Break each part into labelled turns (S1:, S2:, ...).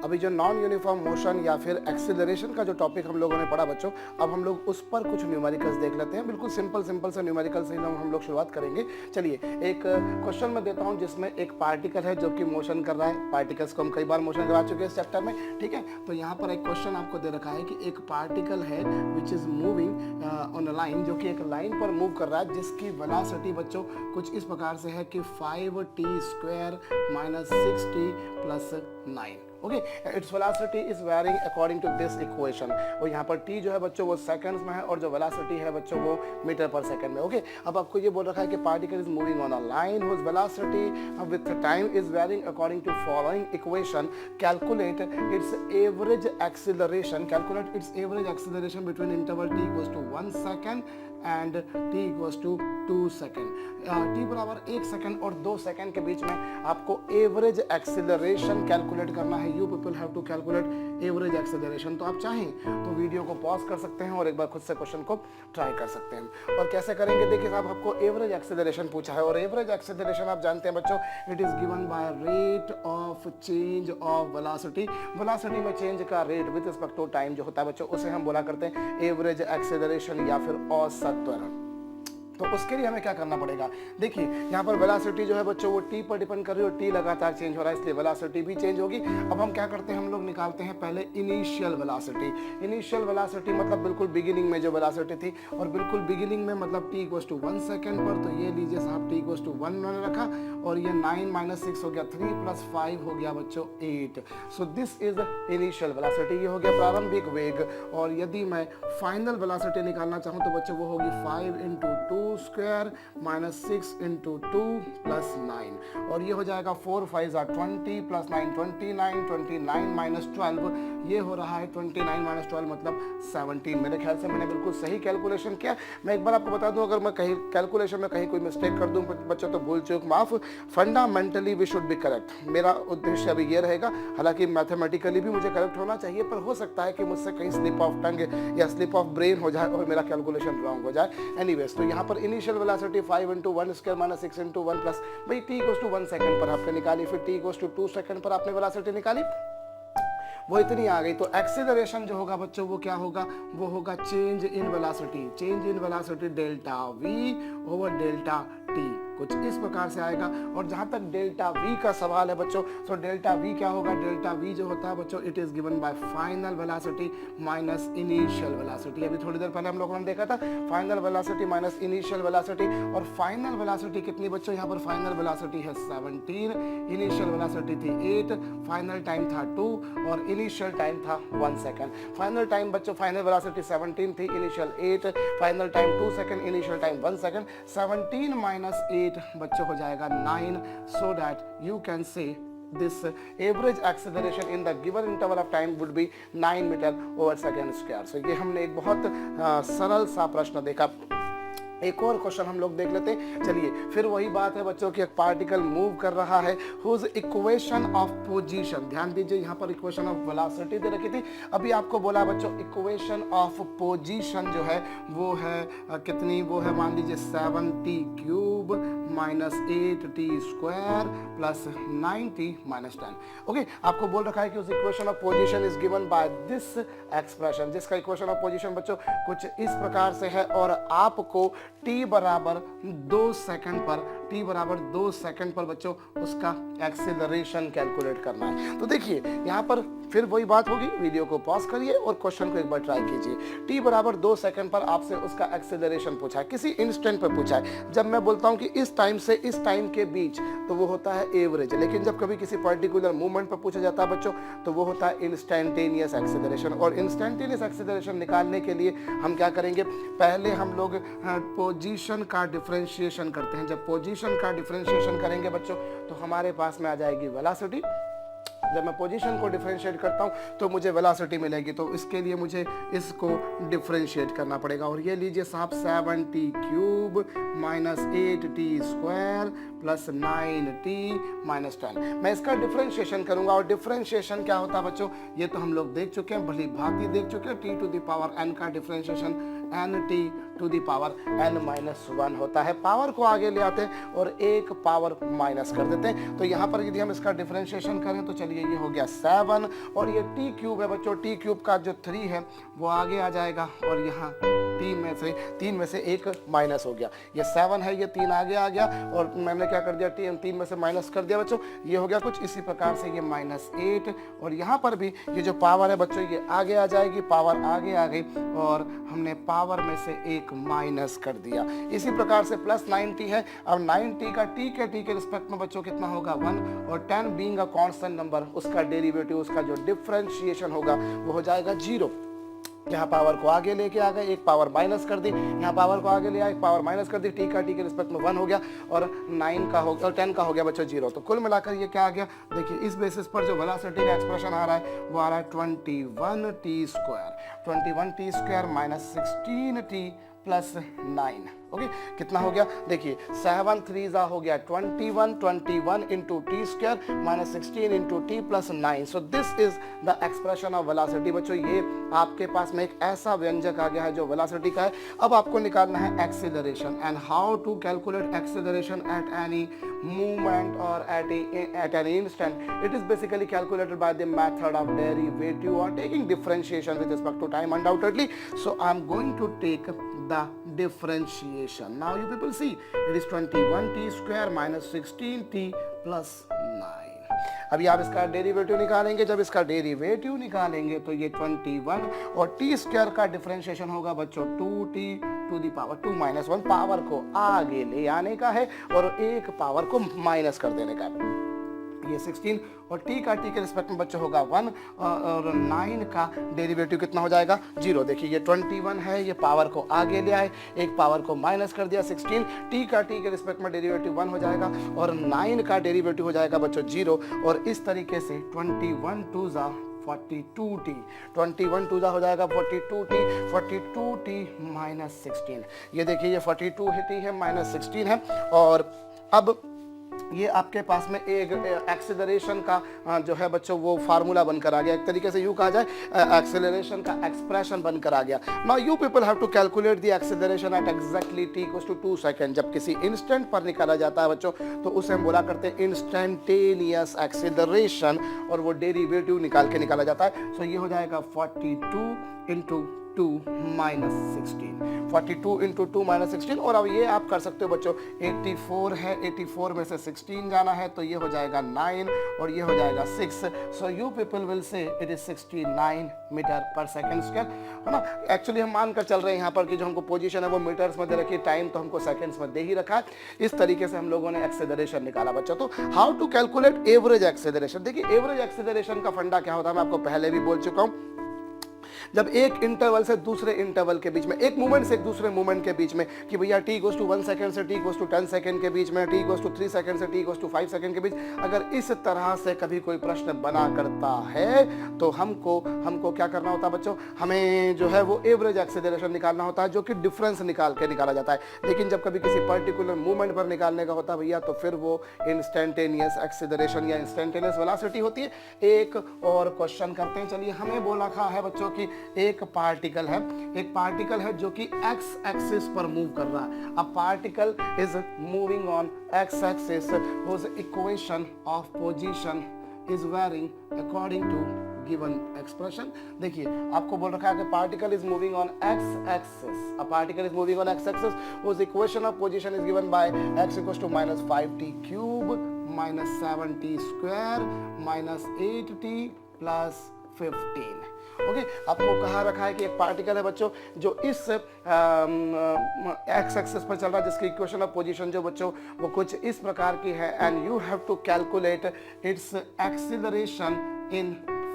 S1: अभी जो non uniform motion या फिर एक्सीलरेशन का जो टॉपिक हम लोगों ने पढ़ा बच्चों, अब हम लोग उस पर कुछ न्यूमेरिकल्स देख लेते हैं। बिल्कुल सिंपल से न्यूमेरिकल से हम लोग शुरुआत करेंगे। चलिए एक क्वेश्चन मैं देता हूं जिसमें एक पार्टिकल है जो कि मोशन कर रहा है। पार्टिकल्स को हम कई बार मोशन करा चुके हैं इस चैप्टर में, ठीक है। तो यहाँ पर एक क्वेश्चन आपको दे रखा है कि एक पार्टिकल है which is moving on a line, जो कि एक लाइन पर मूव कर रहा है, जिसकी वेलोसिटी बच्चों कुछ इस प्रकार से है कि 5t² - 6t + 9। Okay, it's velocity is varying according to this equation. और यहाँ पर t जो है बच्चों वो सेकंड्स में है और जो वेलोसिटी है बच्चों वो मीटर पर सेकंड में। ओके, अब आपको ये बोल रखा है कि particle is moving on a line whose velocity with time is varying according to following equation. Calculate its average acceleration between interval t equals to 1 second and t equals to 2 second. t बराबर 1 second और 2 second के बीच में आपको average acceleration calculate करना है। You people have to calculate average acceleration. तो आप चाहें तो वीडियो को पॉज कर सकते हैं और एक बार खुद से क्वेश्चन को ट्राई कर सकते हैं। और कैसे करेंगे, देखिए साहब, आपको एवरेज एक्सीलरेशन पूछा है और एवरेज एक्सीलरेशन आप जानते हैं बच्चों, it is given by rate of change of velocity. Velocity में चेंज का rate with respect to time जो होता है बच्चों, उसे हम बोला करते हैं एवरेज एक्सीलरेशन या फिर औसत त्वरण। तो उसके लिए हमें क्या करना पड़ेगा, देखिए यहाँ पर वेलोसिटी जो है बच्चों वो t पर डिपेंड कर रही है और t लगातार चेंज हो रहा है, इसलिए वेलोसिटी भी चेंज होगी। अब हम क्या करते हैं, हम लोग निकालते हैं पहले इनिशियल वेलोसिटी। इनिशियल वेलोसिटी मतलब बिल्कुल बिगिनिंग में जो वेलोसिटी थी, और बिल्कुल बिगिनिंग में मतलब t इक्वल्स टू 1 सेकंड पर। तो ये लीजिए साहब, t इक्वल्स टू 1 मैंने रखा और ये 9 - 6 हो गया 3 + 5 हो गया बच्चों 8। So this is initial velocity, ये हो गया प्रारंभिक वेग। और यदि मैं फाइनल वेलोसिटी निकालना चाहूँ तो बच्चों वो होगी 5 × 2² - 6 × 2 + 9। और ये हो जाएगा 4 × 5 = 20 + 9 29 29 - 12। ये हो रहा है 29 - 12 मतलब 17। मेरे ख्याल से मैंने बिल्कुल सही कैलकुलेशन किया। मैं एक बार आपको बता दूं, अगर मैं कहीं कैलकुलेशन में कहीं कोई मिस्टेक कर दूं बच्चों तो भूल चूक माफ। Fundamentally we should be correct. मेरा उद्देश्य अभी ये रहेगा, हालांकि मैथमेटिकली भी मुझे करेक्ट होना चाहिए, पर हो सकता है कि मुझसे कहीं स्लिप ऑफ टंग या स्लिप ऑफ ब्रेन हो जाए और मेरा कैलकुलेशन रॉन्ग हो जाए। एनीवेज, तो यहाँ पर इनिशियल वेलोसिटी 5 × 1² - 6 × 1 प्लस भाई t इक्वल्स टू 1 सेकंड पर आपने निकाली, फिर t इक्वल्स टू 2 सेकंड पर आपने वेलोसिटी निकाली, वो इतनी आ गई। तो एक्सीलरेशन जो होगा बच्चों वो क्या होगा, वो होगा change in velocity. Change in velocity delta v over delta t, कुछ इस प्रकार से आएगा। और जहां तक डेल्टा v का सवाल है बच्चों, तो डेल्टा v क्या होगा, डेल्टा v जो होता है बच्चों it is given bye final velocity minus initial velocity. अभी थोड़ी देर पहले हम लोगों ने देखा था final velocity minus initial velocity. और फाइनल वेलोसिटी कितनी बच्चों, यहाँ पर फाइनल वेलोसिटी है 17, इनिशियल वेलोसिटी थी 8, फाइनल टाइम था 2 और इनिशियल टाइम था 1 सेकंड। फाइनल टाइम बच्चों, फाइनल वेलोसिटी 17 थी, initial 8, final time 2 second, initial time 1 second. 17 - 8 बच्चों हो जाएगा 9। so that you can say this average acceleration in the given interval of time would be 9 मीटर/सेकंड²। so ये हमने एक बहुत सरल सा प्रश्न देखा। एक और क्वेश्चन हम लोग देख लेते हैं। चलिए, फिर वही बात है बच्चों कि एक पार्टिकल मूव कर रहा है हुज इक्वेशन ऑफ पोजीशन। ध्यान दीजिए, यहाँ पर इक्वेशन ऑफ वेलोसिटी दे रखी थी। अभी आपको बोला बच्चों इक्वेशन ऑफ पोजीशन जो है वो है कितनी, वो है मान लीजिए 7t³ - 8t² + 9t - 10। ओके, आपको बोल रखा है कि उस equation of position is given by this expression, जिसका इक्वेशन ऑफ पोजीशन बच्चों कुछ इस प्रकार से है। और आपको t बराबर 2 सेकंड पर बच्चों उसका एक्सीलरेशन कैलकुलेट करना है। तो देखिए यहाँ पर फिर वही बात होगी, वीडियो को पॉज करिए और क्वेश्चन को एक बार ट्राई कीजिए। t बराबर 2 सेकंड पर आपसे उसका एक्सीलरेशन पूछा है, किसी इंस्टेंट पर पूछा है। जब मैं बोलता हूँ कि इस टाइम से इस टाइम के बीच, तो वो होता है एवरेज। लेकिन जब कभी किसी पर्टिकुलर मूवमेंट पर पूछा जाता है बच्चों, तो वो होता है इंस्टेंटेनियस एक्सीलरेशन। और इंस्टेंटेनियस एक्सीलरेशन निकालने के लिए हम क्या करेंगे, पहले हम लोग पोजीशन का डिफरेंशिएशन करते हैं। जब पोजीशन का डिफरेंशिएशन करेंगे बच्चों, तो हमारे पास में आ जाएगी वेलोसिटी। जब मैं पोजीशन को डिफरेंशिएट करता हूं तो मुझे वेलोसिटी मिलेगी। तो इसके लिए मुझे इसको डिफरेंशिएट करना पड़ेगा। और ये लीजिए साहब 7t³ - 8t² + 9t - 10। मैं इसका डिफरेंशिएशन करूंगा। और डिफरेंशिएशन क्या होता है बच्चों, ये तो हम लोग देख चुके हैं, भली भांति देख चुके हैं। t⁴ का differentiation n t to the power n-1 होता है। पावर को आगे ले आते हैं और एक पावर माइनस कर देते हैं। तो यहाँ पर यदि हम इसका डिफरेंशिएशन करें तो चलिए ये हो गया 7 और ये t क्यूब है बच्चों, t क्यूब का जो 3 है वो आगे आ जाएगा और यहाँ तीन में से एक माइनस हो गया। ये 7 है, ये 3 आगे आ गया और मैंने क्या कर दिया, 3 में से माइनस कर दिया बच्चों, ये हो गया कुछ इसी प्रकार से ये -8 और यहाँ पर भी ये जो पावर है बच्चों ये आगे आ जाएगी, पावर आगे आ गई और हमने पावर में से एक माइनस कर दिया। इसी प्रकार से प्लस 90 है। अब 90 का t के रिस्पेक्ट में बच्चों कितना होगा 1 और 10 बीइंग अ कांस्टेंट नंबर, उसका डेरिवेटिव, उसका जो डिफरेंशिएशन होगा वो हो जाएगा 0। यहाँ पावर को आगे लेके आ गए, एक पावर माइनस कर दी, यहाँ पावर को आगे ले आए, एक पावर माइनस कर दी, t के रिस्पेक्ट में 1 हो गया और 9 का हो गया और 10 का हो गया बच्चों 0। तो कुल मिलाकर ये क्या आ गया, देखिए इस बेसिस पर जो वेलोसिटी का एक्सप्रेशन आ रहा है वो आ रहा है 21t² minus 16t plus 9। Okay, कितना हो गया, देखिए 7 3 हो गया 21 into T square minus 16 into T plus 9। So this is the expression of velocity. बच्चों ये आपके पास में एक ऐसा व्यंजक आ गया है जो वेलोसिटी का है। अब आपको निकालना है acceleration and how to calculate acceleration at any movement or at an instant. It is basically calculated by the method of derivative or taking differentiation with respect to time undoubtedly. So I am going to take the differentiation. Now you people see it is 21t² minus 16t plus 9. अभी आप इसका derivative निकालेंगे, जब इसका derivative निकालेंगे तो ये 21 और t² का डिफरेंशिएशन होगा बच्चों 2t to the power 2 - 1, power को आगे ले आने का है और एक पावर को माइनस कर देने का है। ये 16 और t के रिस्पेक्ट में बच्चों होगा 1 और 9 का डेरिवेटिव कितना हो जाएगा 0। देखिए ये 21 है, ये पावर को आगे ले आए, एक पावर को माइनस कर दिया 16, t के रिस्पेक्ट में डेरिवेटिव 1 हो जाएगा और 9 का डेरिवेटिव हो जाएगा बच्चों 0 और इस तरीके से 21 2 जा 42t, 21 2 जा हो जाएगा 42t माइनस 16। ये देखिए ये 42t है माइनस 16 है और अब ये आपके पास में एक एक्सेलरेशन का जो है बच्चों वो फार्मूला बनकर आ गया, एक तरीके से यूँ कहा जाए एक्सेलरेशन का एक्सप्रेशन बनकर आ गया। Now you people have to calculate the acceleration at exactly t = 2 second. जब किसी इंस्टेंट पर निकाला जाता है बच्चों तो उसे हम बोला करते हैं इंस्टेंटेनियस एक्सेलरेशन और वो डेरिवेटिव निकाल के निकाला जाता है। सो ये हो जाएगा 42 इंटू 2 माइनस 16, 42 इंटू 2 माइनस 16 और अब ये आप कर सकते हो बच्चों 84 है, 84 में से 16 जाना है तो ये हो जाएगा 9 और ये हो जाएगा 6। So you people will say it is 69 metre पर सेकंड स्क्वायर, है ना। एक्चुअली हम मानकर चल रहे हैं यहाँ पर कि जो हमको पोजीशन है वो मीटर्स में दे रखी है, टाइम तो हमको सेकंड्स में दे ही रखा है। इस तरीके से हम लोगों ने एक्सेलरेशन निकाला बच्चों। तो how to calculate average acceleration. देखिए एवरेज एक्सेलरेशन का फंडा क्या होता है मैं आपको पहले भी बोल चुका हूँ। जब एक इंटरवल से दूसरे इंटरवल के बीच में, एक मूवमेंट से एक दूसरे मूवमेंट के बीच में कि भैया t = 1 सेकंड से t = 10 सेकंड के बीच में, t = 3 सेकंड से t = 5 सेकंड के बीच, अगर इस तरह से कभी कोई प्रश्न बना करता है तो हमको क्या करना होता है बच्चों, हमें जो है वो एवरेज एक्सेलरेशन निकालना होता है जो कि डिफरेंस निकाल के निकाला जाता है। लेकिन जब कभी किसी पर्टिकुलर मूवमेंट पर निकालने का होता है भैया तो फिर वो इंस्टेंटेनियस एक्सेलरेशन या इंस्टेंटेनियस वेलोसिटी होती है। एक और क्वेश्चन करते हैं, चलिए। हमें बोला रखा है बच्चों की एक पार्टिकल है जो कि x एक्सिस पर मूव कर रहा है। A particle is moving on x axis whose equation of position is varying according to given expression। देखिए आपको बोल रखा है कि particle is moving on x axis, a particle is moving on x axis whose equation of position is given by x = -5t³ minus 7t² minus 8t plus 15। Okay, आपको कहा रखा है कि एक पार्टिकल है बच्चों जो इस एक्स एक्सिस पर चल रहा है, जिसकी इक्वेशन ऑफ पोजीशन जो बच्चों वो कुछ इस प्रकार की है and you have to calculate its acceleration in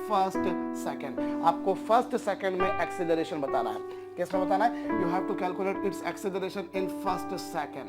S1: first second. आपको फर्स्ट सेकंड में एक्सीलरेशन बताना है। किसमें बताना है? You have to calculate its acceleration in first second.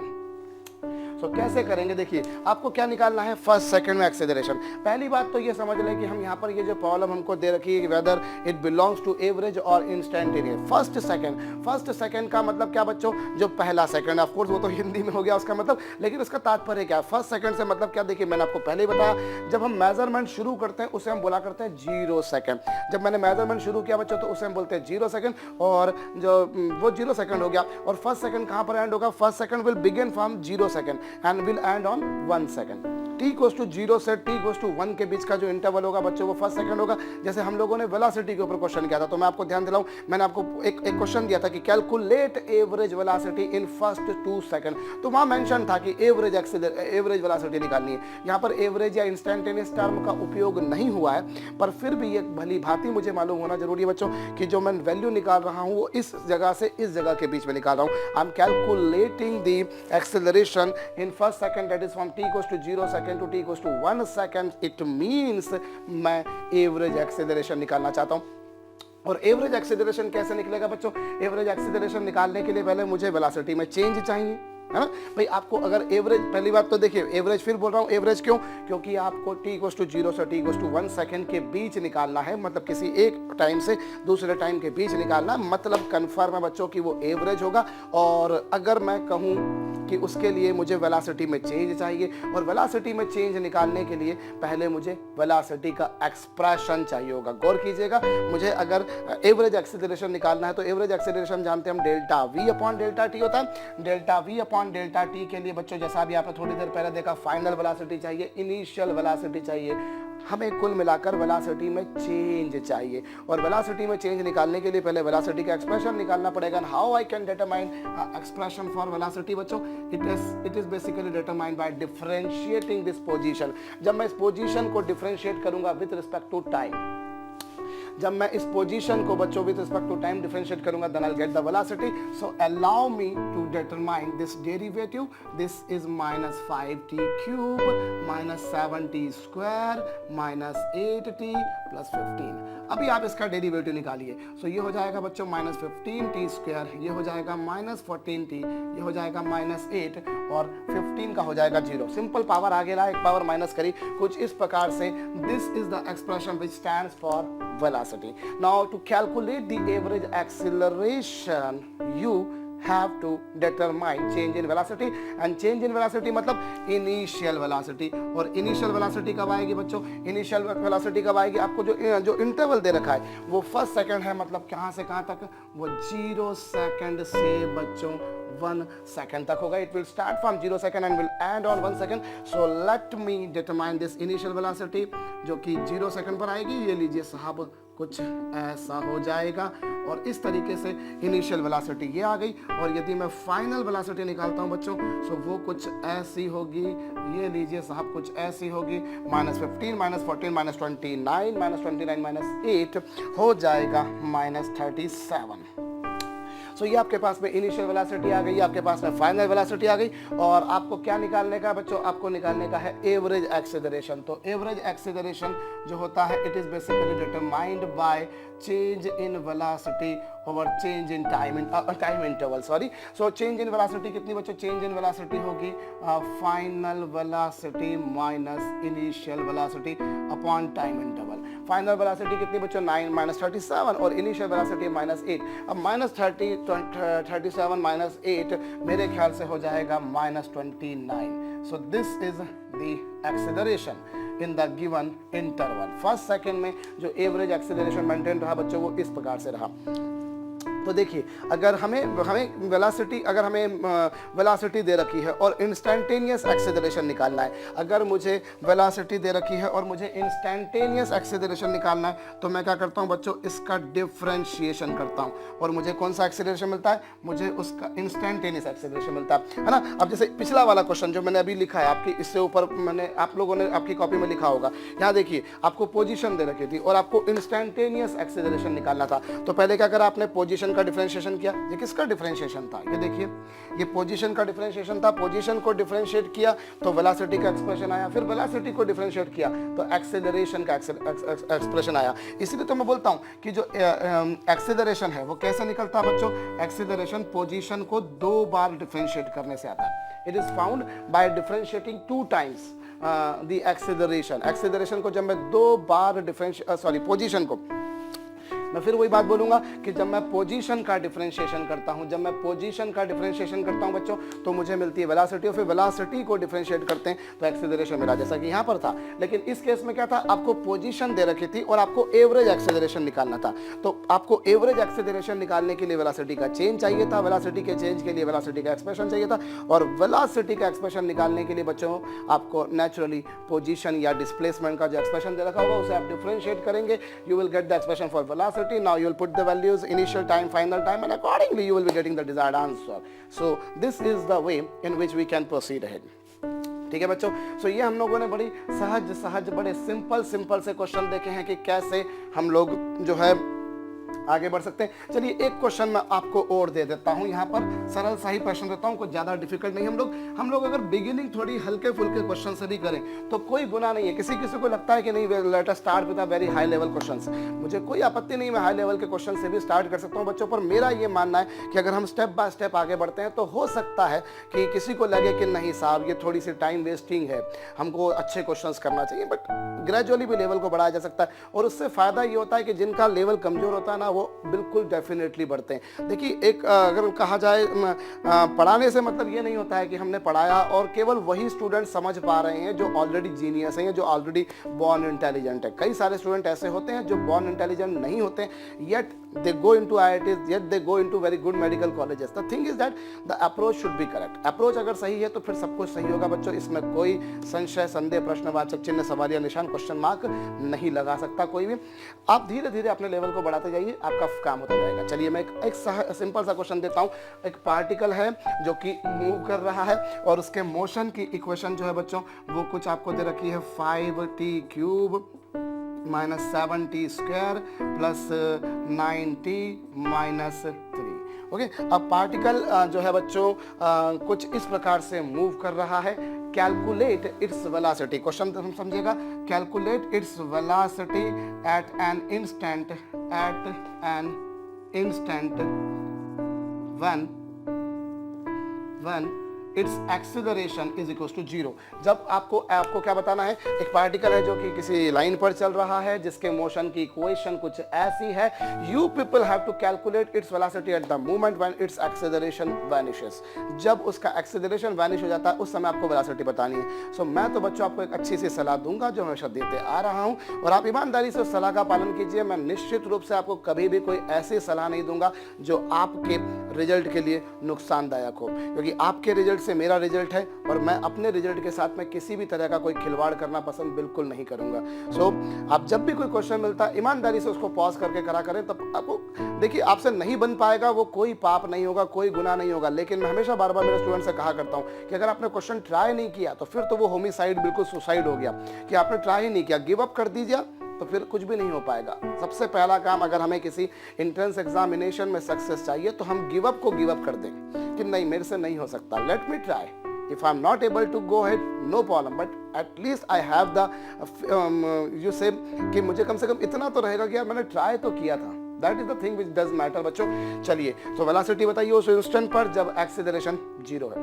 S1: So कैसे करेंगे, देखिए आपको क्या निकालना है, फर्स्ट सेकंड में एक्सेलरेशन। पहली बात तो ये समझ लें कि हम यहाँ पर ये जो प्रॉब्लम हमको दे रखी है whether it belongs to average और इंस्टेंटेनियस। फर्स्ट सेकंड का मतलब क्या बच्चों, जो पहला सेकंड, ऑफ कोर्स वो तो हिंदी में हो गया उसका मतलब, लेकिन उसका तात्पर्य क्या है, फर्स्ट सेकंड से मतलब क्या, देखिए मैंने आपको पहले ही बताया, जब हम मेजरमेंट शुरू करते हैं उसे हम बोला करते हैं 0 सेकंड। जब मैंने मेजरमेंट शुरू किया बच्चों तो उसे हम बोलते हैं 0 सेकंड, और जो वो 0 सेकंड हो गया। और फर्स्ट सेकंड कहाँ पर एंड होगा, first second will begin from 0 second and will end on 1 second. t equals to 0 से t इक्वल्स टू 1 के बीच का जो इंटरवल होगा बच्चों वो फर्स्ट सेकंड होगा। जैसे हम लोगों ने वेलोसिटी के ऊपर क्वेश्चन किया था, तो मैं आपको ध्यान दिलाऊं, मैंने आपको एक क्वेश्चन दिया था कि calculate average velocity in first 2 second, तो वहां मेंशन था कि एवरेज वेलोसिटी निकालनी है। यहाँ पर एवरेज या इंस्टेंटेनियस टर्म का उपयोग नहीं हुआ है, पर फिर भी एक भली भांति मुझे मालूम होना जरूरी है बच्चों कि जो मैं वैल्यू निकाल रहा हूँ वो इस जगह से इस जगह के बीच में निकाल रहा हूँ। I am calculating the acceleration in first second, that is from t equals to 0 second to t equals to 1 second. It means मैं एवरेज एक्सेलरेशन निकालना चाहता हूं। और एवरेज एक्सेलरेशन कैसे निकलेगा बच्चों, एवरेज एक्सेलरेशन निकालने के लिए पहले मुझे वेलोसिटी में चेंज चाहिए, है ना भाई। आपको अगर एवरेज, पहली बात तो देखिए एवरेज, फिर बोल रहा हूँ एवरेज क्यों, क्योंकि आपको t इक्वल्स टू 0 से t इक्वल्स टू 1 सेकंड के बीच निकालना है, मतलब किसी एक टाइम से दूसरे टाइम के बीच निकालना, मतलब कंफर्म है बच्चों कि वो एवरेज होगा। और अगर मैं कहूँ कि उसके लिए मुझे वेलोसिटी में चेंज चाहिए, और वेलोसिटी में चेंज निकालने के लिए पहले मुझे वेलोसिटी का एक्सप्रेशन चाहिए होगा। गौर कीजिएगा, मुझे अगर एवरेज एक्सेलरेशन निकालना है तो एवरेज एक्सेलरेशन जानते हैं हम delta v upon delta T होता है। Delta v upon delta T के लिए बच्चों, जैसा भी आपने थोड़ी देर पहले देखा, फाइनल वेलोसिटी चाहिए, इनिशियल वेलोसिटी चाहिए, हमें कुल मिलाकर वेलोसिटी में चेंज चाहिए। और वेलोसिटी में चेंज निकालने के लिए पहले वेलोसिटी का एक्सप्रेशन निकालना पड़ेगा। How I can determine expression for velocity बच्चों, it is basically determined by differentiating this position. जब मैं इस पोजीशन को डिफरेंशिएट करूंगा विद रिस्पेक्ट टू टाइम, जब मैं इस पोजीशन को बच्चों with respect to time differentiate करूंगा, then I will get the velocity. So allow me to determine this derivative. This is -5t cube minus 7t square minus 8t plus 15। अभी आप इसका derivative निकालिए। सो ये हो जाएगा बच्चों -15t स्क्वायर, ये हो जाएगा -14t, ये हो जाएगा -8 और 15 का हो जाएगा 0। सिंपल पावर आगे ला, एक पावर माइनस करी, कुछ इस प्रकार से। This is the expression which stands for velocity. Now to calculate the average acceleration, you have to determine change in velocity, and change in velocity मतलब initial velocity। और initial velocity कब आएगी बच्चों, initial velocity कब आएगी, आपको जो interval दे रखा है वो फर्स्ट सेकंड है, मतलब कहाँ से कहाँ तक, वो 0 सेकंड से बच्चों 1 सेकंड तक होगा। It will start from 0 second and will end on 1 second. So let me determine this initial velocity, जो कि 0 सेकंड पर आएगी। ये लीजिए साहब, कुछ ऐसा हो जाएगा, और इस तरीके से इनिशियल वेलोसिटी ये आ गई। और यदि मैं फाइनल वेलोसिटी निकालता हूं बच्चों, सो वो कुछ ऐसी होगी, ये लीजिए साहब, कुछ ऐसी होगी, -15 -14 -29 -8 हो जाएगा -37। सो ये आपके पास में इनिशियल वेलोसिटी आ गई, आपके पास में फाइनल वेलोसिटी आ गई। और आपको क्या निकालने का बच्चों, आपको निकालने का है एवरेज एक्सेलरेशन। तो एवरेज एक्सेलरेशन जो होता है, it is basically determined by change in velocity over change in time interval, sorry. So change in velocity कितनी बच्चों, चेंज इन वेलोसिटी होगी final velocity minus initial velocity upon time interval. Final velocity कितनी बच्चों, -37 और initial velocity -8। अब -37 -8 मेरे ख्याल से हो जाएगा -29। So this is the acceleration in the given interval. First second में जो एवरेज एक्सेलरेशन मेंटेन रहा बच्चों, वो इस प्रकार से रहा। तो देखिए, अगर हमें वेलोसिटी दे रखी है और इंस्टेंटेनियस एक्सेलरेशन निकालना है, अगर मुझे वेलोसिटी दे रखी है और मुझे इंस्टेंटेनियस एक्सेलरेशन निकालना है, तो मैं क्या करता हूं बच्चों, इसका डिफरेंशिएशन करता हूं, और मुझे कौन सा एक्सेलरेशन मिलता है, मुझे उसका इंस्टेंटेनियस एक्सेलरेशन मिलता है ना। अब जैसे पिछला वाला क्वेश्चन जो मैंने अभी लिखा है, आपकी इससे ऊपर मैंने, आप लोगों ने आपकी कॉपी में लिखा होगा, यहाँ देखिए आपको पोजीशन दे रखी थी और आपको इंस्टेंटेनियस एक्सेलरेशन निकालना था। तो पहले क्या करा आपने, पोजीशन का डिफरेंशिएशन किया। ये किसका डिफरेंशिएशन था, ये देखिए, ये पोजीशन का डिफरेंशिएशन था। पोजीशन को डिफरेंशिएट किया तो वेलोसिटी का एक्सप्रेशन आया, फिर वेलोसिटी को डिफरेंशिएट किया तो एक्सेलरेशन का एक्सप्रेशन आया। इसलिए तो मैं बोलता हूं कि जो एक्सेलरेशन है वो कैसे निकलता है बच्चों, एक्सेलरेशन पोजीशन को 2 बार डिफरेंशिएट करने से आता है। It is found by differentiating 2 times the acceleration को जब मैं 2 बार पोजीशन को, मैं फिर वही बात बोलूंगा कि जब मैं पोजीशन का डिफरेंशिएशन करता हूं बच्चों, तो मुझे मिलती है वेलोसिटी, और फिर वेलोसिटी को डिफरेंशिएट करते हैं तो एक्सेलरेशन मिला, जैसा कि यहां पर था। लेकिन इस केस में क्या था, आपको पोजीशन दे रखी थी और आपको एवरेज एक्सेलरेशन निकालना था। तो आपको एवरेज एक्सेलरेशन निकालने के लिए वेलोसिटी का चेंज चाहिए था, वेलोसिटी के चेंज के लिए वेलोसिटी का एक्सप्रेशन चाहिए था, और वेलोसिटी का एक्सप्रेशन निकालने के लिए बच्चों आपको नेचुरली पोजीशन या डिस्प्लेसमेंट का जो एक्सप्रेशन दे रखा होगा उसे आप डिफरेंशिएट करेंगे, you will get the expression for velocity. Now you will put the values, initial time, final time, and accordingly you will be getting the desired answer. So this is the way in which we can proceed ahead. ठीक है बच्चों, सो ये हम लोगों ने बड़ी सहज बड़े सिंपल से क्वेश्चन देखे हैं कि कैसे हम लोग जो है आगे बढ़ सकते हैं। चलिए एक क्वेश्चन मैं आपको और दे देता हूं, यहाँ पर सरल सा ही प्रश्न देता हूं, कुछ ज्यादा डिफिकल्ट नहीं। हम लोग अगर बिगिनिंग थोड़ी हल्के फुल्के क्वेश्चन से भी करें तो कोई गुनाह नहीं है। किसी को लगता है कि नहीं let us start with a very high level questions, मुझे कोई आपत्ति नहीं, मैं हाई लेवल के क्वेश्चन से भी स्टार्ट कर सकता हूं बच्चों। पर मेरा ये मानना है कि अगर हम स्टेप बाय स्टेप आगे बढ़ते हैं तो हो सकता है कि किसी को लगे कि नहीं साहब ये थोड़ी सी टाइम वेस्टिंग है, हमको अच्छे क्वेश्चन करना चाहिए, बट ग्रेजुअली भी लेवल को बढ़ाया जा सकता है। और उससे फायदा ये होता है कि जिनका लेवल कमजोर होता है ना, वो बिल्कुल डेफिनेटली बढ़ते हैं। देखिए एक अगर कहा जाए पढ़ाने से मतलब ये नहीं होता है कि हमने पढ़ाया और केवल वही स्टूडेंट समझ पा रहे हैं जो ऑलरेडी जीनियस हैं, जो ऑलरेडी बॉर्न इंटेलिजेंट है। कई सारे स्टूडेंट ऐसे होते हैं जो बॉर्न इंटेलिजेंट नहीं होते, yet they go into IITs, yet they go into very good medical colleges. The thing is that the approach should be correct. Approach अगर सही है तो फिर सब कुछ सही होगा बच्चों, इसमें कोई संशय, संदेह, प्रश्नवाचक चिन्ह, सवालिया निशान, क्वेश्चन मार्क नहीं लगा सकता कोई भी। आप धीरे धीरे अपने लेवल को बढ़ाते जाइए, आपका काम होता जाएगा। चलिए मैं एक सिंपल सा क्वेश्चन देता हूँ। एक पार्टिकल है जो कि मूव कर रहा है और उसके मोशन की इक्वेशन जो है बच्चों वो कुछ आपको दे रखी है 5t³ minus 7t² plus 9t minus 3। Okay, अब पार्टिकल जो है बच्चों कुछ इस प्रकार से मूव कर रहा है। कैलकुलेट इट्स वेलोसिटी, क्वेश्चन तो हम समझिएगा, calculate its velocity at an instant when its acceleration is equals to 0। जब आपको क्या बताना है, एक पार्टिकल है जो कि किसी लाइन पर चल रहा है जिसके मोशन की इक्वेशन कुछ ऐसी है, you people have to calculate its velocity at the moment when its acceleration vanishes। जब उसका acceleration vanish हो जाता है उस समय आपको velocity बतानी है। सो मैं तो बच्चों आपको एक अच्छी सी सलाह दूंगा जो हमेशा देते आ रहा हूं और आप ईमानदारी से उस सलाह का पालन कीजिए। मैं निश्चित रूप से आपको कभी भी कोई ऐसी सलाह नहीं दूंगा जो आपके रिजल्ट के लिए नुकसानदायक हो, क्योंकि आपके रिजल्ट से मेरा रिजल्ट है और मैं अपने रिजल्ट के साथ में किसी भी तरह का कोई खिलवाड़ करना पसंद बिल्कुल नहीं करूंगा। सो आप जब भी कोई क्वेश्चन मिलता है ईमानदारी से उसको पॉज करके करा करें, तब आपको देखिए आपसे नहीं बन पाएगा, वो कोई पाप नहीं होगा, कोई गुनाह नहीं होगा। लेकिन मैं हमेशा बार बार मेरे स्टूडेंट से कहा करता हूं कि अगर आपने क्वेश्चन ट्राई नहीं किया तो फिर तो वो होमिसाइड, बिल्कुल सुसाइड हो गया कि आपने ट्राई ही नहीं किया, गिव अप कर दीजिए तो फिर कुछ भी नहीं हो पाएगा। सबसे पहला काम, अगर हमें किसी एंट्रेंस एग्जामिनेशन में सक्सेस चाहिए तो हम गिव अप को गिव अप कर दें कि नहीं मेरे से नहीं हो सकता, let me try, if I am not able to go ahead no problem, but at least I have the you say कि मुझे कम से कम इतना तो रहेगा कि यार मैंने ट्राई तो किया था। That is the thing which does matter बच्चों। चलिए तो वेलोसिटी बताइए उस इंस्टेंट पर जब एक्सेलरेशन 0 है,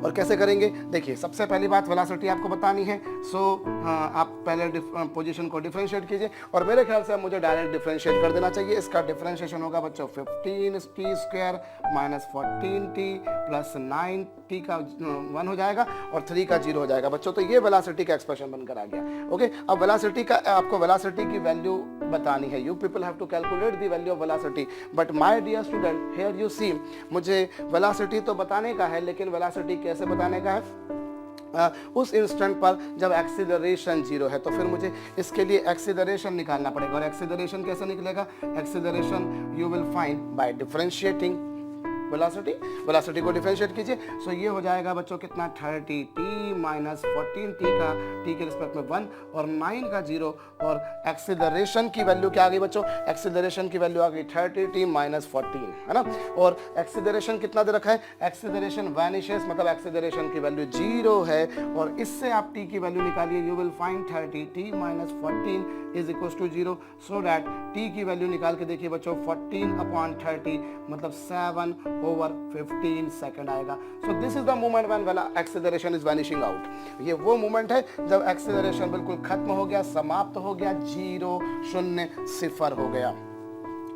S1: और कैसे करेंगे देखिए। सबसे पहली बात वेलोसिटी आपको बतानी है। सो आप पहले पोजीशन को डिफरेंशिएट कीजिए और मेरे ख्याल से मुझे डायरेक्ट डिफरेंशिएट कर देना चाहिए। इसका डिफरेंशिएशन होगा बच्चों 15t² minus 14t plus 9t का 1 हो जाएगा और 3 का 0 हो जाएगा बच्चों। तो ये वेलोसिटी का एक्सप्रेशन बनकर आ गया। ओके, अब वेलोसिटी का आपको वेलोसिटी की वैल्यू बतानी है। You people have to calculate the value of velocity, but my dear student here you see, मुझे वेलोसिटी तो बताने का है लेकिन वेलोसिटी कैसे बताने का है, उस इंस्टेंट पर जब एक्सीलरेशन 0 है तो फिर मुझे इसके लिए एक्सीलरेशन निकालना पड़ेगा। और एक्सीलरेशन कैसे निकलेगा, acceleration you will find by differentiating velocity को डिफरेंशिएट कीजिए। सो ये हो जाएगा बच्चों कितना, 30t माइनस 14t का t के रिस्पेक्ट में 1 और 9 का 0, और एक्सीलरेशन की वैल्यू क्या आ गई बच्चों, एक्सीलरेशन की वैल्यू आ गई 30t माइनस 14, है ना। और एक्सीलरेशन कितना दे रखा है, एक्सीलरेशन वैनिशेस, मतलब एक्सीलरेशन की वैल्यू 0 है और इससे आप t की वैल्यू निकालिए। You will find 30t minus 14 is equal to 0, so that t की वैल्यू निकाल के देखिए बच्चों 14/30 मतलब 7 ओवर 15 सेकंड आएगा। So this is the moment when acceleration is vanishing out. ये वो मोमेंट है जब एक्सेलरेशन बिल्कुल खत्म हो गया, समाप्त हो गया, 0 0 0 हो गया।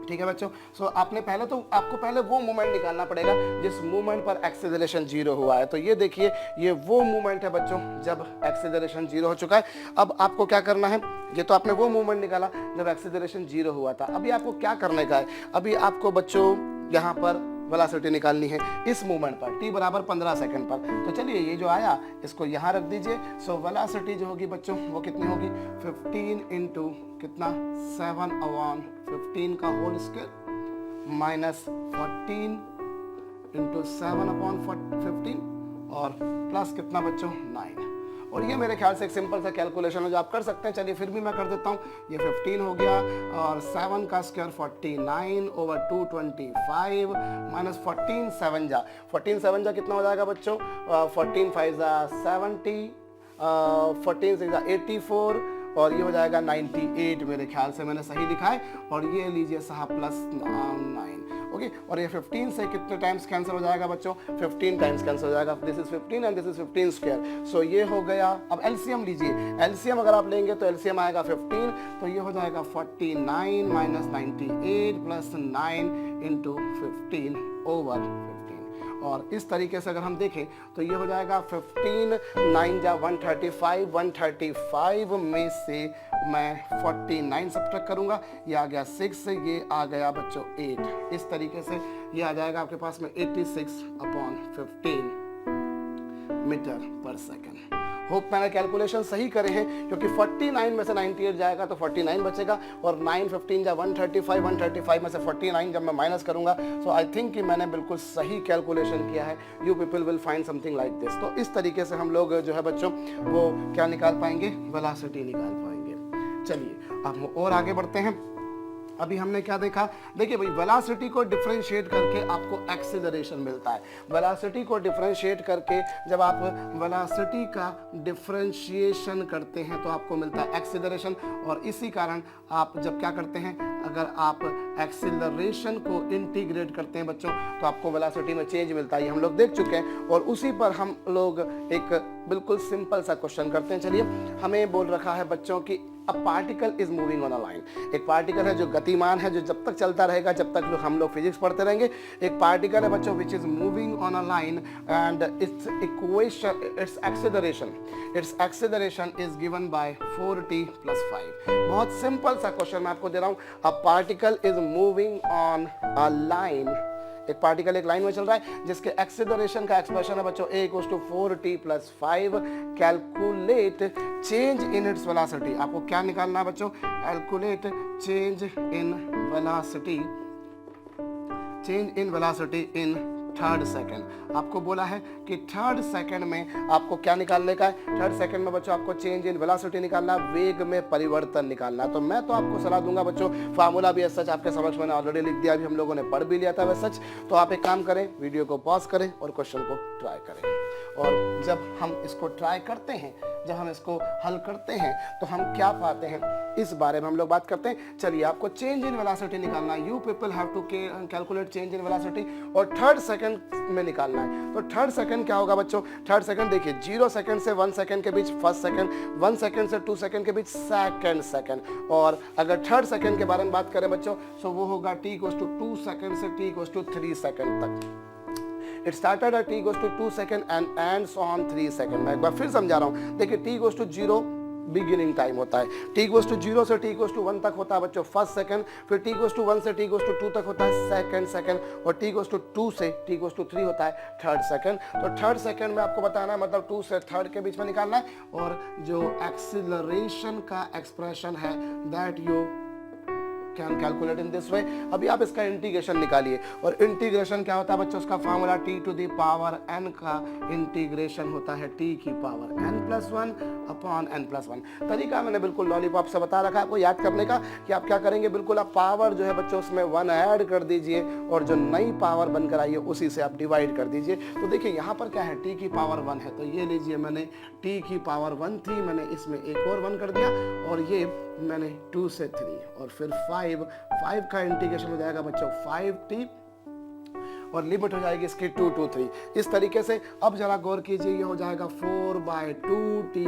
S1: ठीक है बच्चों। सो आपको पहले वो मोमेंट निकालना पड़ेगा जिस मोमेंट पर एक्सेलरेशन 0 हुआ है। तो ये देखिए, ये वो मोमेंट है बच्चों जब एक्सेलरेशन 0 हो चुका है। अब आपको क्या करना है, ये तो आपने वो मोमेंट निकाला जब एक्सेलरेशन 0 हुआ था। अभी आपको क्या करने का है, अभी आपको बच्चों यहाँ पर वेलोसिटी निकालनी है इस मूवमेंट पर t बराबर 15 सेकंड पर। तो चलिए ये जो आया इसको यहाँ रख दीजिए। सो वेलोसिटी जो होगी बच्चों वो कितनी होगी, 15 इंटू कितना 7/15 का होल स्क्वायर माइनस 14 इंटू 7/15 और प्लस कितना बच्चों 9। और ये मेरे ख्याल से एक सिंपल सा कैलकुलेशन है जो आप कर सकते हैं। चलिए फिर भी मैं कर देता हूँ। ये 15 हो गया और 7 का स्क्वायर 49 ओवर 225 माइनस 14 7 जा कितना हो जाएगा बच्चों, 14 5 जा 70, 14 6 जा 84 और ये हो जाएगा 98। मेरे ख्याल से मैंने सही लिखा है। और ये लीजिए साहब प्लस 9। ओके, और ये 15 से कितने टाइम्स कैंसिल हो जाएगा बच्चों, 15 टाइम्स कैंसिल हो जाएगा। This is 15 and this is 15 square. So ये हो गया। अब एलसीएम लीजिए, एलसीएम अगर आप लेंगे तो एलसीएम आएगा 15, तो ये हो जाएगा 49 माइनस 98 प्लस 9 इंटू 15 ओवर 15। और इस तरीके से अगर हम देखें तो ये हो जाएगा 15 9 जा 135, 135 में से मैं 49 सब्ट्रैक्ट करूंगा, ये आ गया 6, ये आ गया बच्चों 8। इस तरीके से ये आ जाएगा आपके पास में 86/15 मीटर पर सेकंड। होप मैंने कैलकुलेशन सही करे हैं, क्योंकि 49 में से 98 जाएगा तो 49 बचेगा और 9 15 जा 135, 135 में से 49 जब मैं माइनस करूंगा। सो आई थिंक कि मैंने बिल्कुल सही कैलकुलेशन किया है। You people will find something like this. तो इस तरीके से हम लोग जो है बच्चों वो क्या निकाल पाएंगे, वेलोसिटी निकाल पाएंगे। चलिए अब हम और आगे बढ़ते हैं। अभी हमने क्या देखा, देखिए भाई वेलोसिटी को डिफरेंशिएट करके आपको एक्सेलरेशन मिलता है। वेलोसिटी को डिफरेंशिएट करके जब आप वेलोसिटी का डिफरेंशिएशन करते हैं तो आपको मिलता है एक्सेलरेशन। और इसी कारण आप जब क्या करते हैं, अगर आप एक्सेलरेशन को इंटीग्रेट करते हैं बच्चों तो आपको वेलोसिटी में चेंज मिलता है। ये हम लोग देख चुके हैं और उसी पर हम लोग एक बिल्कुल सिंपल सा क्वेश्चन करते हैं। चलिए, हमें बोल रखा है बच्चों की a particle is moving on a line. एक पार्टिकल है जो गतिमान है, जो जब तक चलता रहेगा, जब तक हम लोग फिजिक्स पढ़ते रहेंगे। एक पार्टिकल है बच्चों which is moving on a line and it's equation, it's acceleration is given bye 4t + 5। बहुत सिंपल सा क्वेश्चन मैं आपको दे रहा हूं। A particle is moving on a line, एक पार्टिकल एक लाइन में चल रहा है जिसके एक्सेलरेशन का एक्सप्रेशन है बच्चों a = 4t + 5। Calculate change in its velocity. आपको क्या निकालना है बच्चों, calculate change in velocity in third second. आपको बोला है कि थर्ड सेकंड में आपको क्या निकालने का है, थर्ड सेकंड में बच्चों आपको चेंज इन वेलोसिटी निकालना, वेग में परिवर्तन निकालना। तो मैं तो आपको सलाह दूंगा बच्चों, फार्मूला भी सच आपके समक्ष मैंने ऑलरेडी लिख दिया, अभी हम लोगों ने पढ़ भी लिया था वह सच। तो आप एक काम करें, वीडियो को पॉज करें और क्वेश्चन को ट्राई करें। और जब हम इसको ट्राई करते हैं, जब हम इसको हल करते हैं तो हम क्या पाते हैं, इस बारे में हम लोग बात करते हैं। चलिए, आपको चेंज इन वेलोसिटी निकालना है। You people have to calculate change in velocity और थर्ड सेकंड में निकालना है। तो थर्ड सेकंड क्या होगा बच्चों, थर्ड सेकंड देखिए 0 सेकंड से 1 सेकंड के बीच फर्स्ट सेकंड, 1 सेकंड से 2 सेकंड के बीच सेकंड। और अगर थर्ड सेकंड के बारे में बात करें बच्चों तो वो होगा t = 2 सेकंड से t = 3 सेकंड तक। It started at t = 2 second and ends on 3 second. मैं एक बार फिर समझा रहा हूँ। देखिए t = 0 बिगिनिंग टाइम होता है, t = 0 से t = 1 तक होता है बच्चों फर्स्ट सेकंड, फिर t = 1 से t = 2 तक होता है सेकंड, और t = 2 से t = 3 होता है थर्ड सेकंड। तो थर्ड सेकंड में आपको बताना है, मतलब 2 से थर्ड के बीच में निकालना है। और जो एक्सीलरेशन का एक्सप्रेशन है that you can calculate in this way. अभी आप इसका इंटीग्रेशन निकालिए, और इंटीग्रेशन क्या होता है बच्चों, उसका फार्मूला t⁴n का इंटीग्रेशन होता है t⁴n+1 अपॉन n+1। तरीका मैंने बिल्कुल लॉलीपॉप से बता रखा है आपको याद करने का, कि आप क्या करेंगे, बिल्कुल आप पावर जो है बच्चों उसमें 1 ऐड कर दीजिए और जो नई पावर बनकर आई है उसी से आप डिवाइड कर दीजिए। तो देखिए यहाँ पर क्या है, t⁴1 है, तो ये लीजिए मैंने t⁴1 थी, मैंने इसमें एक और 1 कर दिया, और ये मैंने 2 से 3 और फिर 5 का इंटीग्रेशन हो जाएगा बच्चों 5t और लिमिट हो जाएगी इसकी 2 to 3। इस तरीके से अब जरा गौर कीजिए, ये हो जाएगा 4/2t²,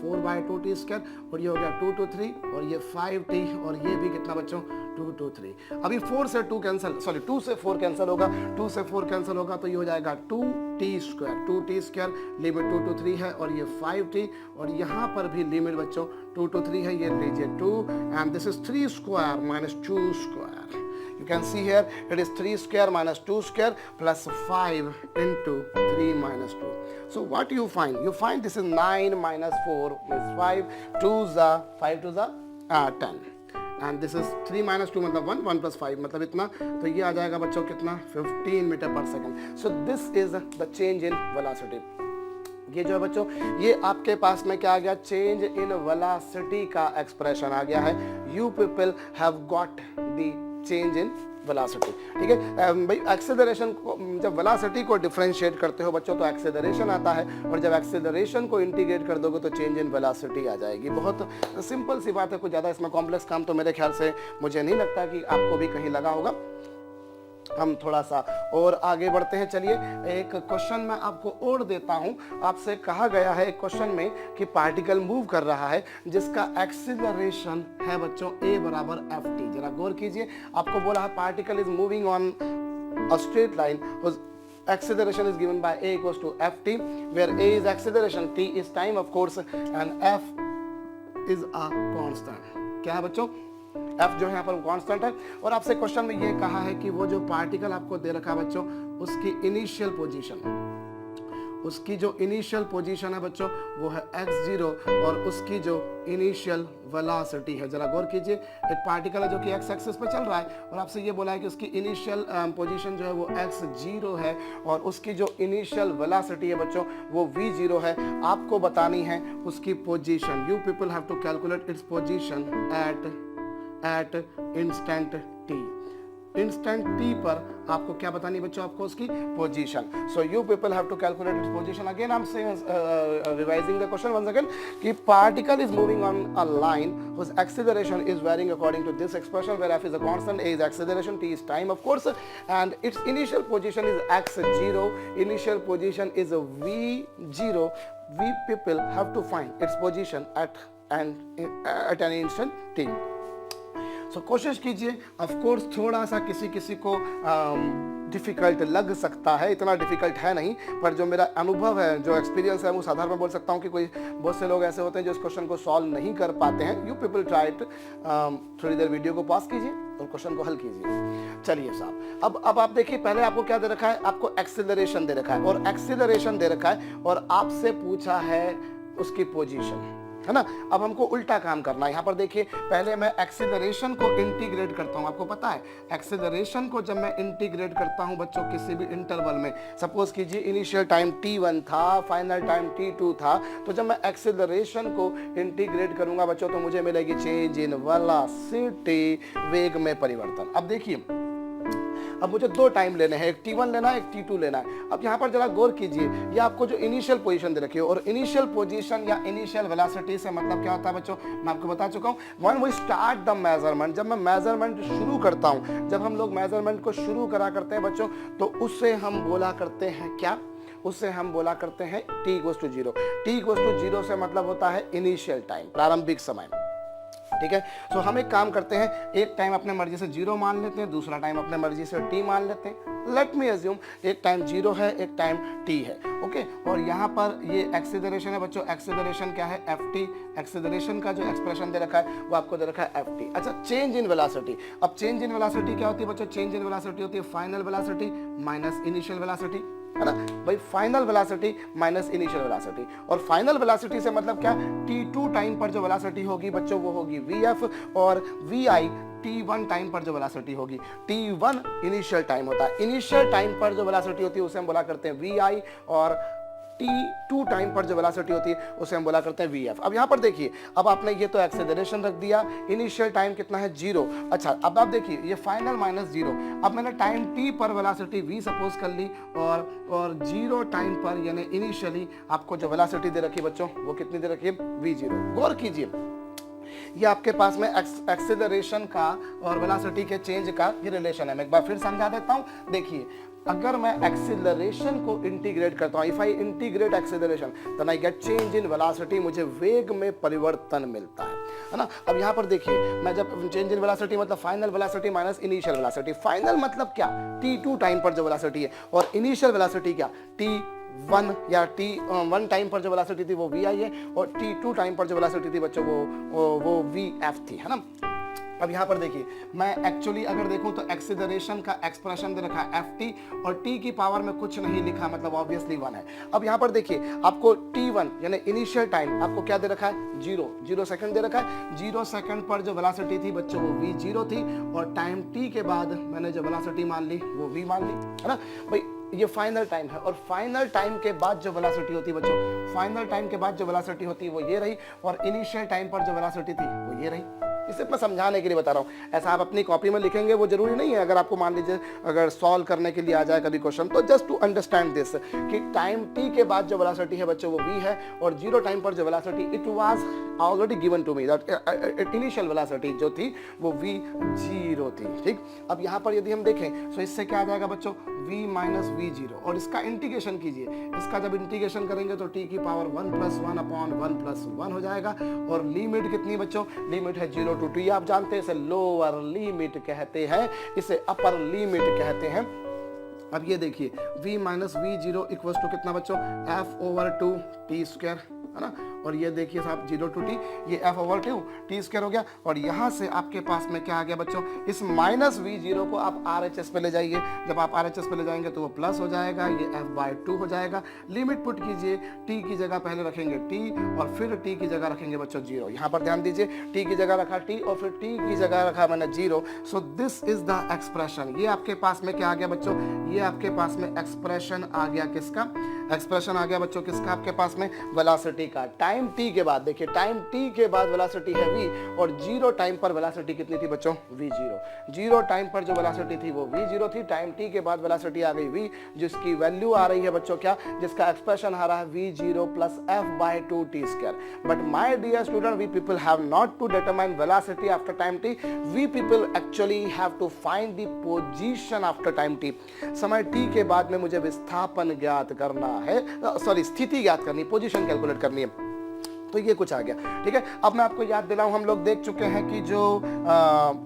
S1: 4/2t², और ये हो गया 2 to 3, और ये 5t, और ये भी कितना बच्चों 2 to 3। अभी 4 से 2 कैंसिल, सॉरी 2 से 4 कैंसिल होगा, 2 से 4 कैंसिल होगा तो ये हो जाएगा 2t², लिमिट 2 to 3 है, और ये 5t, और यहाँ पर भी लिमिट बच्चों 2 to 3 है, ये लीजिए 2, and this is 3² minus 2²। You can see here it is 3² minus 2² plus 5 into 3 minus 2. So what you find? You find this is 9 minus 4 is 5. 5 2 10. And this is 3 minus 2 मतलब 1, 1 plus 5 मतलब इतना, तो ये आ जाएगा बच्चों कितना 15 मीटर पर second. So this is the change in velocity. ये जो है बच्चों, ये आपके पास में क्या आ गया, चेंज इन वेलोसिटी का एक्सप्रेशन आ गया है। You people have got the change in velocity. ठीक है भाई, एक्सेलरेशन को जब वेलोसिटी को डिफरेंशिएट करते हो बच्चों तो एक्सेलरेशन आता है, और जब एक्सेलरेशन को इंटीग्रेट कर दोगे तो चेंज इन वेलोसिटी आ जाएगी। बहुत सिंपल सी बात है, कुछ ज़्यादा इसमें कॉम्प्लेक्स काम तो मेरे ख्याल से मुझे नहीं लगता कि आपको भी कहीं लगा होगा। हम थोड़ा सा और आगे बढ़ते हैं। चलिए एक क्वेश्चन मैं आपको और देता हूं। आपसे कहा गया है एक क्वेश्चन में कि पार्टिकल मूव कर रहा है जिसका एक्सीलरेशन है बच्चों a बराबर ft। जरा गौर कीजिए, आपको बोला है particle is moving on a straight line, acceleration is given by a equals to ft, where a is acceleration, t is time of course, and f is a constant। क्या है बच्चों, f जो है यहाँ पर कांस्टेंट है। और आपसे क्वेश्चन में ये कहा है कि वो जो पार्टिकल आपको दे रखा है बच्चों, उसकी इनिशियल पोजीशन, उसकी जो इनिशियल पोजीशन है बच्चों वो है x0, और उसकी जो इनिशियल वेलोसिटी है, जरा गौर कीजिए, एक पार्टिकल है जो कि x एक्सिस पे चल रहा है, और आपसे ये बोला है कि उसकी इनिशियल पोजीशन जो है वो x0 है, और उसकी जो इनिशियल वेलोसिटी है बच्चों वो v0 है। आपको बतानी है उसकी position. You people have to calculate its position at instant t। Instant t पर आपको क्या बतानी बच्चों, आपको उसकी पोजीशन। So you people have to calculate its position. Again I am revising the question once again कि particle is moving on a line whose acceleration is varying according to this expression, where f is a constant, a is acceleration, t is time of course, and its initial position is x0, initial position is a v0. We people have to find its position at an instant t। तो कोशिश कीजिए। Of course थोड़ा सा किसी किसी को difficult लग सकता है, इतना डिफ़िकल्ट है नहीं, पर जो मेरा अनुभव है, जो एक्सपीरियंस है, उस आधार पर बोल सकता हूँ कि कोई बहुत से लोग ऐसे होते हैं जो इस क्वेश्चन को सॉल्व नहीं कर पाते हैं। यू पीपल ट्राई इट, थोड़ी देर वीडियो को पॉज कीजिए और क्वेश्चन को हल कीजिए। चलिए साहब, अब आप देखिए, पहले आपको क्या दे रखा है, आपको एक्सीलरेशन दे रखा है, और एक्सीलरेशन दे रखा है और आपसे पूछा है उसकी पोजीशन, है ना। अब हमको उल्टा काम करना है। यहाँ पर देखिए, पहले मैं एक्सीलरेशन को इंटीग्रेट करता हूँ। आपको पता है एक्सीलरेशन को जब मैं इंटीग्रेट करता हूँ बच्चों किसी भी इंटरवल में, सपोज कीजिए इनिशियल टाइम t1 था, फाइनल टाइम t2 था, तो जब मैं एक्सीलरेशन को इंटीग्रेट करूंगा बच्चों तो मुझे मिलेगी चेंज इन वेलोसिटी, वेग में परिवर्तन। अब देखिए, अब मुझे दो टाइम लेने हैं, एक t1 लेना है, एक t2 लेना है। अब यहाँ पर जरा गौर कीजिए, ये आपको जो इनिशियल पोजीशन दे रखी है, और इनिशियल पोजीशन या इनिशियल वेलोसिटी से मतलब क्या होता है बच्चों, मैं आपको बता चुका हूँ। When we start the measurement, जब मैं मेजरमेंट शुरू करता हूँ, जब हम लोग मेजरमेंट को शुरू करा करते हैं बच्चों, तो उससे हम बोला करते हैं क्या, उससे हम बोला करते हैं t equals to 0। t equals to 0 से मतलब होता है इनिशियल टाइम, प्रारंभिक समय। ठीक है, तो हम एक काम करते हैं, एक टाइम अपने मर्जी से 0 मान लेते हैं, दूसरा टाइम अपने मर्जी से t मान लेते हैं। लेट मी अज्यूम एक टाइम 0 है, एक टाइम t है, ओके। और यहाँ पर ये एक्सीलरेशन है बच्चों, एक्सीलरेशन क्या है, ft। एक्सीलरेशन का जो एक्सप्रेशन दे रखा है वो आपको दे रखा है ft। अच्छा, चेंज इन वेलोसिटी। अब चेंज इन वेलोसिटी क्या होती है बच्चों, चेंज इन वेलोसिटी होती है final velocity minus initial velocity, है ना भाई। Final velocity minus initial velocity, और फाइनल वेलोसिटी से मतलब क्या, t2 टाइम पर जो वेलोसिटी होगी बच्चों वो होगी vf, और vi t1 टाइम पर जो वेलोसिटी होगी। t1 इनिशियल टाइम होता है, इनिशियल टाइम पर जो वेलोसिटी होती है उसे हम बोला करते हैं vi, और t2 टाइम पर जो वेलोसिटी होती है उसे हम बोला करते हैं vf। अब यहाँ पर देखिए, अब आपने ये तो एक्सेलरेशन रख दिया, इनिशियल टाइम कितना है 0। अच्छा, अब आप देखिए ये फाइनल माइनस 0। अब मैंने टाइम t पर वेलोसिटी v सपोज कर ली, और 0 टाइम पर यानी इनिशियली आपको जो वेलोसिटी दे रखी है बच्चों वो कितनी दे रखी है, v0। गौर कीजिए, ये आपके पास में एक्सेलरेशन का और वेलोसिटी के चेंज का ये रिलेशन है। मैं एक बार फिर समझा देता हूँ। देखिए, अगर मैं एक्सीलरेशन को इंटीग्रेट करता हूं, if I integrate acceleration then I get change in velocity, मुझे वेग में परिवर्तन मिलता है ना। अब यहां पर देखिए, मैं जब चेंज इन वेलोसिटी मतलब final velocity minus initial velocity, final मतलब क्या, t2 टाइम पर जो वेलोसिटी है, और इनिशियल वेलोसिटी क्या, t1 या t1 टाइम पर जो वेलोसिटी थी वो vi है, और t2 टाइम पर जो वेलोसिटी थी बच्चों वो vf थी, है ना। अब यहाँ पर देखिए, मैं एक्चुअली अगर देखूं तो एक्सीलरेशन का एक्सप्रेशन दे रखा है ft, और t की पावर में कुछ नहीं लिखा, मतलब ऑब्वियसली 1 है। अब यहाँ पर देखिए, आपको t1 यानी इनिशियल टाइम आपको क्या दे रखा है, 0 सेकंड दे रखा है। 0 सेकंड पर जो वेलोसिटी थी बच्चों वो v0 थी, और टाइम t के बाद मैंने जो वेलोसिटी मान ली वो v मान ली, है ना भाई। ये फाइनल टाइम है, और फाइनल टाइम के बाद जो वेलोसिटी होती है बच्चों, फाइनल टाइम के बाद जो वेलोसिटी होती है वो ये रही, और इनिशियल टाइम पर जो वेलोसिटी थी वो ये रही। इसे मैं समझाने के लिए बता रहा हूँ, ऐसा आप अपनी कॉपी में लिखेंगे वो जरूरी नहीं है। अगर आपको मान लीजिए अगर सॉल्व करने के लिए आ जाए कभी क्वेश्चन, तो जस्ट टू अंडरस्टैंड दिस कि टाइम t के बाद जो वेलोसिटी है बच्चों वो v है, और 0 टाइम पर जो velocity it was already given to me that initial velocity जो थी वो v0 थी, ठीक। अब यहाँ पर यदि हम देखें तो इससे क्या आ जाएगा बच्चों, v माइनस v0, और इसका इंटीग्रेशन कीजिए। इसका जब इंटीग्रेशन करेंगे तो t की पावर 1 + 1 अपॉन 1 + 1 हो जाएगा, और लिमिट कितनी बच्चों, लिमिट है 0 to t। आप जानते हैं इसे लोअर लिमिट कहते हैं, इसे अपर लिमिट कहते हैं। अब ये देखिए, v minus v0 equals to कितना बच्चों, f/2 t², है ना। और ये देखिए साहब 0 to t, ये f/2 t² हो गया, और यहाँ से आपके पास में क्या आ गया बच्चों, इस माइनस v0 को आप RHS पे ले जाइए। जब आप RHS पे ले जाएंगे तो वो प्लस हो जाएगा, ये f/2 हो जाएगा। लिमिट पुट कीजिए, t की जगह पहले रखेंगे t, और फिर t की जगह रखेंगे बच्चों 0। यहाँ पर ध्यान दीजिए, t की जगह रखा t, और फिर t की जगह रखा मैंने 0। So this is the expression. ये आपके पास में क्या आ गया बच्चों, ये आपके पास में एक्सप्रेशन आ गया, किसका एक्सप्रेशन आ गया बच्चों, किसका, आपके पास में वेलोसिटी का। टाइम t के बाद देखिए, टाइम t के बाद वेलोसिटी है v, और 0 टाइम पर वेलोसिटी कितनी थी बच्चों, v0। 0 टाइम पर जो वेलोसिटी थी वो v0 थी, टाइम t के बाद वेलोसिटी आ गई v, जिसकी वैल्यू आ रही है बच्चों क्या, जिसका एक्सप्रेशन आ रहा है v0 + f/2 t²। But my dear student, we people have not to determine velocity after time t, we people actually have to find the position after time t। समय t के बाद में मुझे विस्थापन ज्ञात करना है, सॉरी स्थिति ज्ञात करनी, पोजीशन कैलकुलेट करनी है। तो ये कुछ आ गया, ठीक है। अब मैं आपको याद दिलाऊं, हम लोग देख चुके हैं कि जो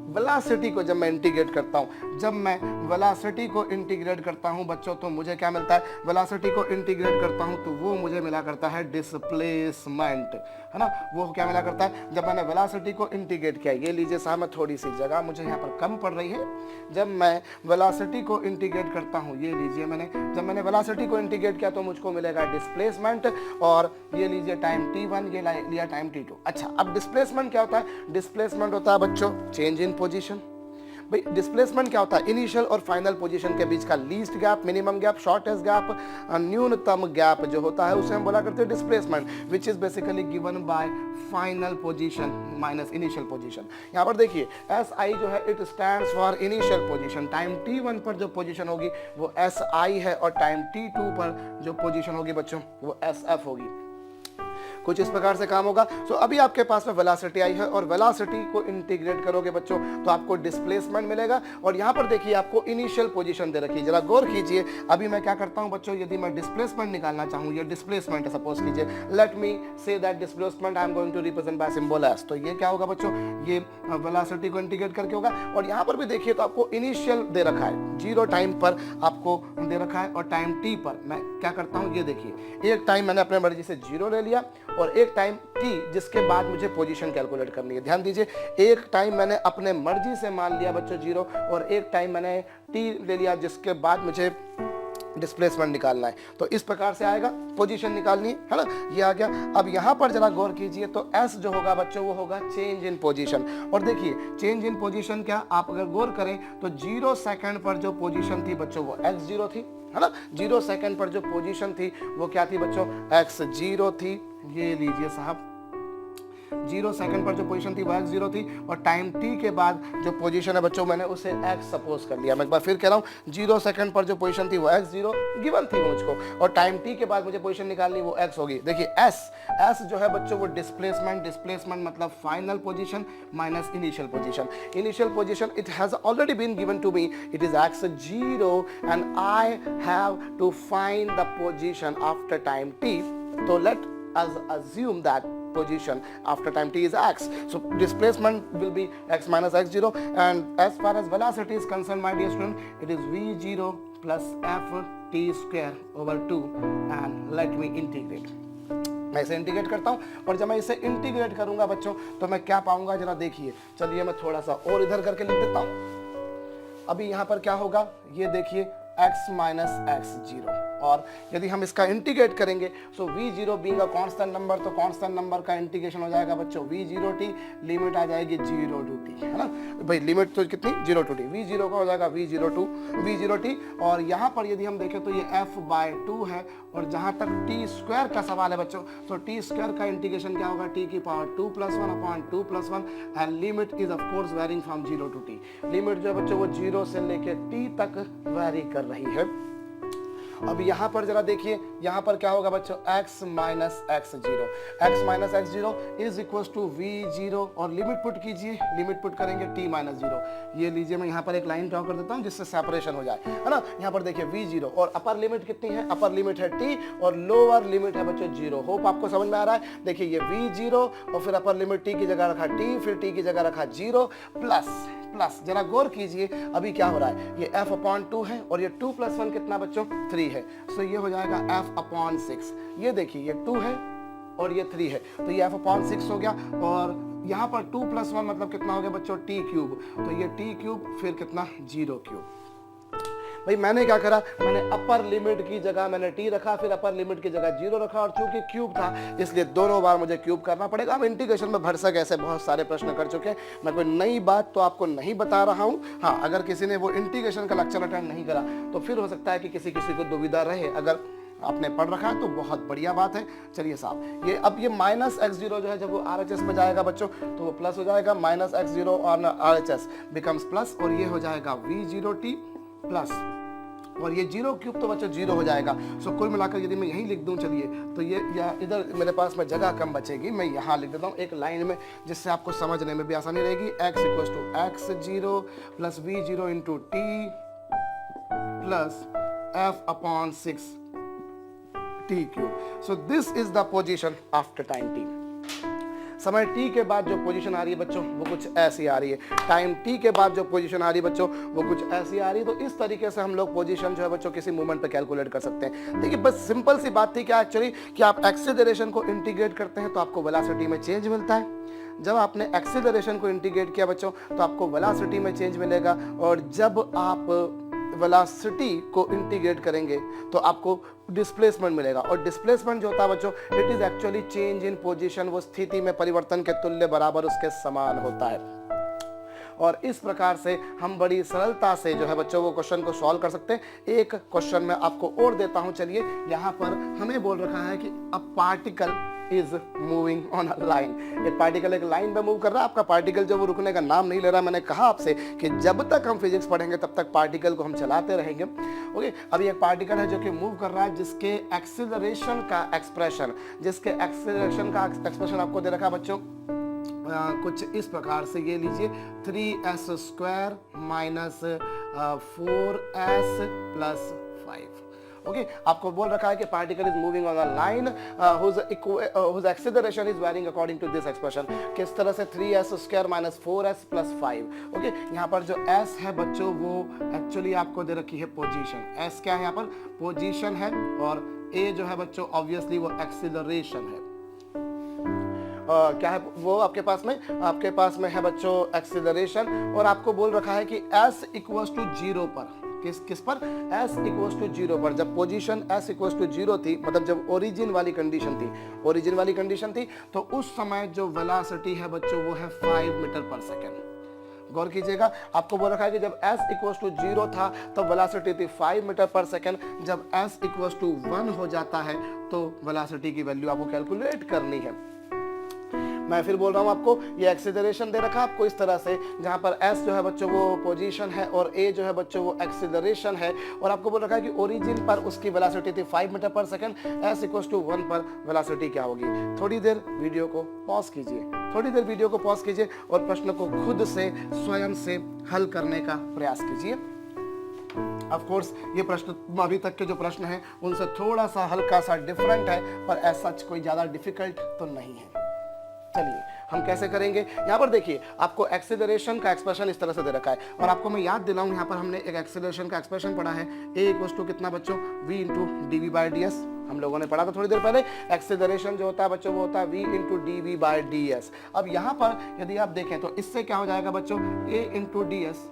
S1: वेलोसिटी को जब मैं इंटीग्रेट करता हूं, जब मैं वेलोसिटी को इंटीग्रेट करता हूं बच्चों, तो मुझे क्या मिलता है, वेलोसिटी को इंटीग्रेट करता हूं तो वो मुझे मिला करता है डिस्प्लेसमेंट, है ना। वो क्या मिला करता है, जब मैंने वेलोसिटी को इंटीग्रेट किया। ये लीजिए साहब, मैं थोड़ी सी जगह मुझे यहाँ पर कम पड़ रही है। जब मैं वेलोसिटी को इंटीग्रेट करता हूँ, ये लीजिए जब मैंने वेलोसिटी को इंटीग्रेट किया तो मुझको मिलेगा डिस्प्लेसमेंट, और ये लीजिए टाइम t1, ये लिया टाइम t2। अच्छा, अब डिस्प्लेसमेंट क्या होता है, डिस्प्लेसमेंट होता है बच्चों चेंज इन पोजीशन। भाई डिस्प्लेसमेंट क्या होता है, इनिशियल और फाइनल पोजीशन के बीच का least gap, minimum gap, shortest gap, न्यूनतम गैप जो होता है उसे हम बोला करते हैं displacement, which is basically given by final position minus initial position. यहाँ पर देखिए SI जो है it stands for initial position. Time t1 पर जो पोजीशन होगी वो SI है, और टाइम t2 पर जो पोजीशन होगी बच्चों वो SF होगी। कुछ इस प्रकार से काम होगा। सो अभी आपके पास में वेलोसिटी आई है, और वेलोसिटी को इंटीग्रेट करोगे बच्चों तो आपको डिस्प्लेसमेंट मिलेगा। और यहाँ पर देखिए आपको इनिशियल पोजीशन दे रखी है, जरा गौर कीजिए। अभी मैं क्या करता हूँ बच्चों, यदि मैं डिस्प्लेसमेंट निकालना चाहूँ, ये डिस्प्लेसमेंट है सपोज कीजिए, let me say that displacement I am going to represent by symbol S. तो ये क्या होगा बच्चों, ये वेलोसिटी को इंटीग्रेट करके होगा। और यहाँ पर भी देखिए तो आपको इनिशियल दे रखा है, 0 टाइम पर आपको दे रखा है, और टाइम t पर मैं क्या करता हूँ, ये देखिए एक टाइम मैंने अपने मर्जी से 0 ले लिया, और एक टाइम t जिसके बाद मुझे पोजीशन कैलकुलेट करनी है। ध्यान दीजिए, एक टाइम मैंने अपने मर्जी से मान लिया बच्चों 0, और एक टाइम मैंने t ले लिया जिसके बाद मुझे डिस्प्लेसमेंट निकालना है। तो इस प्रकार से आएगा, पोजीशन निकालनी है ना, ये आ गया। अब यहाँ पर जरा गौर कीजिए तो S जो होगा बच्चों वो होगा चेंज इन पोजीशन। और देखिए चेंज इन पोजीशन क्या, आप अगर गौर करें तो 0 सेकंड पर जो पोजीशन थी बच्चों वो x0 थी, है ना। 0 सेकंड पर जो पोजीशन थी वो क्या थी बच्चों, x0 थी। ये लीजिए साहब, 0 सेकंड पर जो पोजीशन थी वो x0 थी, और टाइम t के बाद जो पोजीशन है बच्चों मैंने उसे x सपोज कर लिया। मैं एक बार फिर कह रहा हूँ, 0 सेकंड पर जो पोजीशन थी वो x0 गिवन थी मुझको, और टाइम t के बाद मुझे पोजीशन निकालनी वो x होगी। देखिए s जो है बच्चों वो डिस्प्लेसमेंट मतलब final position minus initial position. Initial position it has already been given to me, it is x0 and I have to find the position after time t। तो let us assume that position after time t is x, so displacement will be x minus x0, and as far as velocity is concerned my dear student, it is v0 plus f t square over 2, and let me integrate। मैं इसे integrate करता हूँ, और जब मैं इसे integrate करूंगा बच्चों तो मैं क्या पाऊंगा जरा देखिए। चलिए मैं थोड़ा सा और इधर करके लिख देता हूँ। अभी यहाँ पर क्या होगा ये देखिए, x माइनस x0, और यदि हम इसका इंटीग्रेट करेंगे सो v0 being a constant number, तो कांस्टेंट नंबर का इंटीग्रेशन हो जाएगा बच्चों v0t, लिमिट आ जाएगी 0 to t, है ना भाई, लिमिट तो कितनी 0 to t, v0 का हो जाएगा v0t, और यहाँ पर यदि हम देखें तो ये f/2 है, और जहाँ तक t स्क्वायर का सवाल है बच्चों, तो t स्क्वायर का इंटीग्रेशन क्या होगा, t की power 2 + 1 upon 2 + 1, and limit is of course varying from 0 to t। Limit जो है बच्चों वो 0 से लेके t तक वेरी कर रही है। अब यहाँ पर जरा देखिए, यहाँ पर क्या होगा बच्चों, x minus x0 is equal to v0, और लिमिट पुट कीजिए, लिमिट पुट करेंगे t माइनस 0। ये लीजिए मैं यहाँ पर एक लाइन ड्रॉ कर देता हूँ जिससे सेपरेशन हो जाए, है ना। यहाँ पर देखिए v0, और अपर लिमिट कितनी है, अपर लिमिट है t, और लोअर लिमिट है बच्चों 0। होप आपको समझ में आ रहा है। देखिए ये v0, और फिर अपर लिमिट t की जगह रखा t, फिर t की जगह रखा 0 प्लस जरा गौर कीजिए अभी क्या हो रहा है, ये f/2 है, और ये 2 + 1 कितना बच्चों 3 है, सो ये हो जाएगा f/6। ये देखिए ये 2 है और ये 3 है, तो ये f/6 हो गया, और यहाँ पर 2 + 1 मतलब कितना हो गया बच्चों t³, तो ये t³ फिर कितना 0³ भाई मैंने क्या करा, मैंने अपर लिमिट की जगह मैंने t रखा, फिर अपर लिमिट की जगह 0 रखा, और चूंकि क्यूब था इसलिए दोनों बार मुझे क्यूब करना पड़ेगा। हम इंटीग्रेशन में भरसक ऐसे बहुत सारे प्रश्न कर चुके हैं, मैं कोई नई बात तो आपको नहीं बता रहा हूँ। हाँ, अगर किसी ने वो इंटीग्रेशन का लेक्चर अटेंड नहीं करा तो फिर हो सकता है कि किसी को दुविधा रहे, अगर आपने पढ़ रखा है तो बहुत बढ़िया बात है। चलिए साहब, ये अब ये माइनस x0 जो है जब वो RHS में जाएगा बच्चों तो वो प्लस हो जाएगा, minus x0 on RHS becomes plus, और ये हो जाएगा v0t प्लस, और ये 0³ तो बच्चों 0 हो जाएगा। सो कुल मिलाकर यदि मैं यहीं लिख दूं, चलिए तो ये या इधर मेरे पास में जगह कम बचेगी, मैं यहाँ लिख देता हूँ एक लाइन में जिससे आपको समझने में भी आसानी रहेगी। x = x0 plus v0 into t plus f/6 t³। So this is the position after time t। समय t के बाद जो पोजीशन आ रही है बच्चों वो कुछ ऐसी आ रही है, टाइम t के बाद जो पोजीशन आ रही है बच्चों वो कुछ ऐसी आ रही है। तो इस तरीके से हम लोग पोजीशन जो है बच्चों किसी मूवमेंट पे कैलकुलेट कर सकते हैं। देखिए बस सिंपल सी बात थी क्या एक्चुअली, कि आप एक्सेलरेशन को इंटीग्रेट करते हैं तो आपको वेलोसिटी में चेंज मिलता है। जब आपने एक्सेलरेशन को इंटीग्रेट किया बच्चों तो आपको वेलोसिटी में चेंज मिलेगा, और जब आप वेलोसिटी को इंटीग्रेट करेंगे तो आपको डिस्प्लेसमेंट मिलेगा, और डिस्प्लेसमेंट जो होता है बच्चों it is actually change in position, वो स्थिति में परिवर्तन के तुल्य बराबर उसके समान होता है। और इस प्रकार से हम बड़ी सरलता से जो है बच्चों वो क्वेश्चन को सॉल्व कर सकते हैं। एक क्वेश्चन मैं आपको और देता हूं, चलिए यहाँ पर हमें बोल रखा है कि a particle is moving on a line. एक पार्टिकल एक लाइन पे मूव कर रहा है, आपका पार्टिकल जो वो रुकने का नाम नहीं ले रहा। मैंने कहा आपसे कि जब तक हम फिजिक्स पढ़ेंगे तब तक पार्टिकल को हम चलाते रहेंगे। ओके, अभी एक पार्टिकल है जो कि मूव कर रहा है, जिसके एक्सीलरेशन का एक्सप्रेशन आपको दे रखा है बच्चों कुछ इस प्रकार से। ये लीजिए 3s² minus 4s plus 5। Okay, आपको बोल रखा है कि particle is moving on a line whose acceleration is varying according to this expression। किस तरह से 3s² minus 4s plus 5। Okay, यहाँ पर जो s है बच्चों वो एक्चुअली आपको दे रखी है पोजीशन। s क्या है यहाँ पर, पोजीशन है, और a जो है बच्चों ऑब्वियसली वो एक्सीलरेशन है। क्या है वो आपके पास में है बच्चों एक्सीलरेशन, और आपको बोल रखा है कि s इक्वल्स टू 0 पर, किस पर, s इक्वल्स टू 0 पर, जब पोजीशन s इक्वल्स टू 0 थी, मतलब जब ओरिजिन वाली कंडीशन थी तो उस समय जो वेलोसिटी है बच्चों वो है 5 मीटर पर सेकेंड। गौर कीजिएगा, आपको बोल रखा है कि जब s इक्वल्स टू 0 था तो वेलोसिटी थी 5 मीटर पर सेकेंड, जब s इक्वल्स टू 1 हो जाता है तो वेलोसिटी की वैल्यू आपको कैलकुलेट करनी है। मैं फिर बोल रहा हूँ आपको, ये एक्सीलरेशन दे रखा है आपको इस तरह से, जहाँ पर s जो है बच्चों वो पोजीशन है और a जो है बच्चों वो एक्सीलरेशन है, और आपको बोल रखा है कि ओरिजिन पर उसकी वेलोसिटी थी 5 मीटर पर सेकंड, s = 1 पर वेलोसिटी क्या होगी। थोड़ी देर वीडियो को पॉज कीजिए, थोड़ी देर वीडियो को पॉज कीजिए और प्रश्न को खुद से स्वयं से हल करने का प्रयास कीजिए। ऑफ कोर्स ये प्रश्न अभी तक के जो प्रश्न हैं उनसे थोड़ा सा हल्का सा डिफरेंट है, पर ऐसा कोई ज़्यादा डिफिकल्ट तो नहीं है। चलिए हम कैसे करेंगे, यहाँ पर देखिए आपको एक्सीलरेशन का एक्सप्रेशन इस तरह से दे रखा है, और आपको मैं याद दिलाऊं, यहाँ पर हमने एक एक्सीलरेशन का एक्सप्रेशन पढ़ा है, a = कितना बच्चों v × dv/ds, हम लोगों ने पढ़ा था थोड़ी देर पहले। एक्सीलरेशन जो होता है बच्चों वो होता है v × dv/ds। अब यहाँ पर यदि आप देखें तो इससे क्या हो जाएगा बच्चों, a × ds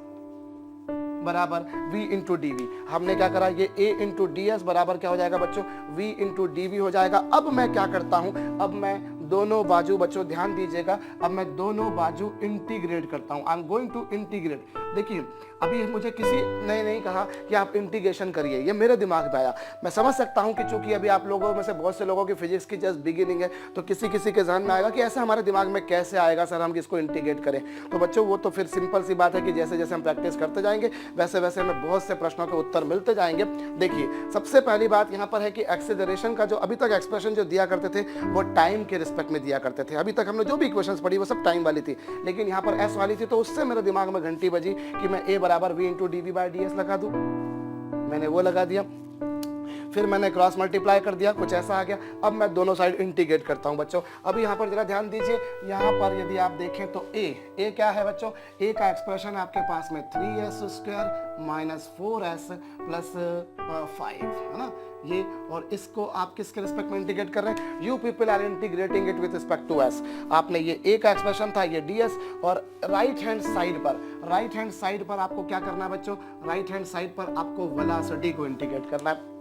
S1: बराबर v × dv। हमने क्या करा, ये a × ds बराबर क्या हो जाएगा बच्चों, v × dv हो जाएगा। अब मैं क्या करता हूं, अब मैं दोनों बाजू, बच्चों ध्यान दीजिएगा, अब मैं दोनों बाजू इंटीग्रेट करता हूं। I am going to integrate. देखिए अभी मुझे किसी ने नहीं कहा कि आप इंटीग्रेशन करिए, ये मेरे दिमाग में आया। मैं समझ सकता हूं कि चूंकि अभी आप लोगों में से बहुत से लोगों की फिजिक्स की जस्ट बिगिनिंग है, तो किसी किसी के जहन में आएगा कि ऐसा हमारे दिमाग में कैसे आएगा सर, हम किसको इंटीग्रेट करें। तो बच्चों वो तो फिर सिंपल सी बात है कि जैसे जैसे हम प्रैक्टिस करते जाएंगे वैसे वैसे हमें बहुत से प्रश्नों के उत्तर मिलते जाएंगे। देखिए सबसे पहली बात यहाँ पर है कि एक्सीलरेशन का जो अभी तक एक्सप्रेशन जो दिया करते थे वो टाइम के रिस्पेक्ट में दिया करते थे। अभी तक हमने जो भी इक्वेशंस पढ़ी वो सब टाइम वाली थी, लेकिन यहाँ पर s वाली थी, तो उससे मेरे दिमाग में घंटी बजी कि मैं a = v × dv/ds लगा दूं। मैंने वो लगा दिया, फिर मैंने क्रॉस मल्टीप्लाई कर दिया, कुछ ऐसा आ गया। अब मैं दोनों साइड इंटीग्रेट करता हूं बच्चों। अभी यहाँ पर जरा ध्यान दीजिए, यहाँ पर यदि आप देखें तो a क्या है बच्चों, a का एक्सप्रेशन है आपके पास में 3s² - 4s + 5 है ना ये, और इसको आप किसके रिस्पेक्ट में इंटीग्रेट कर रहे हैं, you people are integrating it with respect to s। आपने ये a का एक्सप्रेशन था ये ds, और राइट हैंड साइड पर आपको क्या करना है बच्चों, राइट हैंड साइड पर आपको वेलोसिटी को इंटीग्रेट करना है।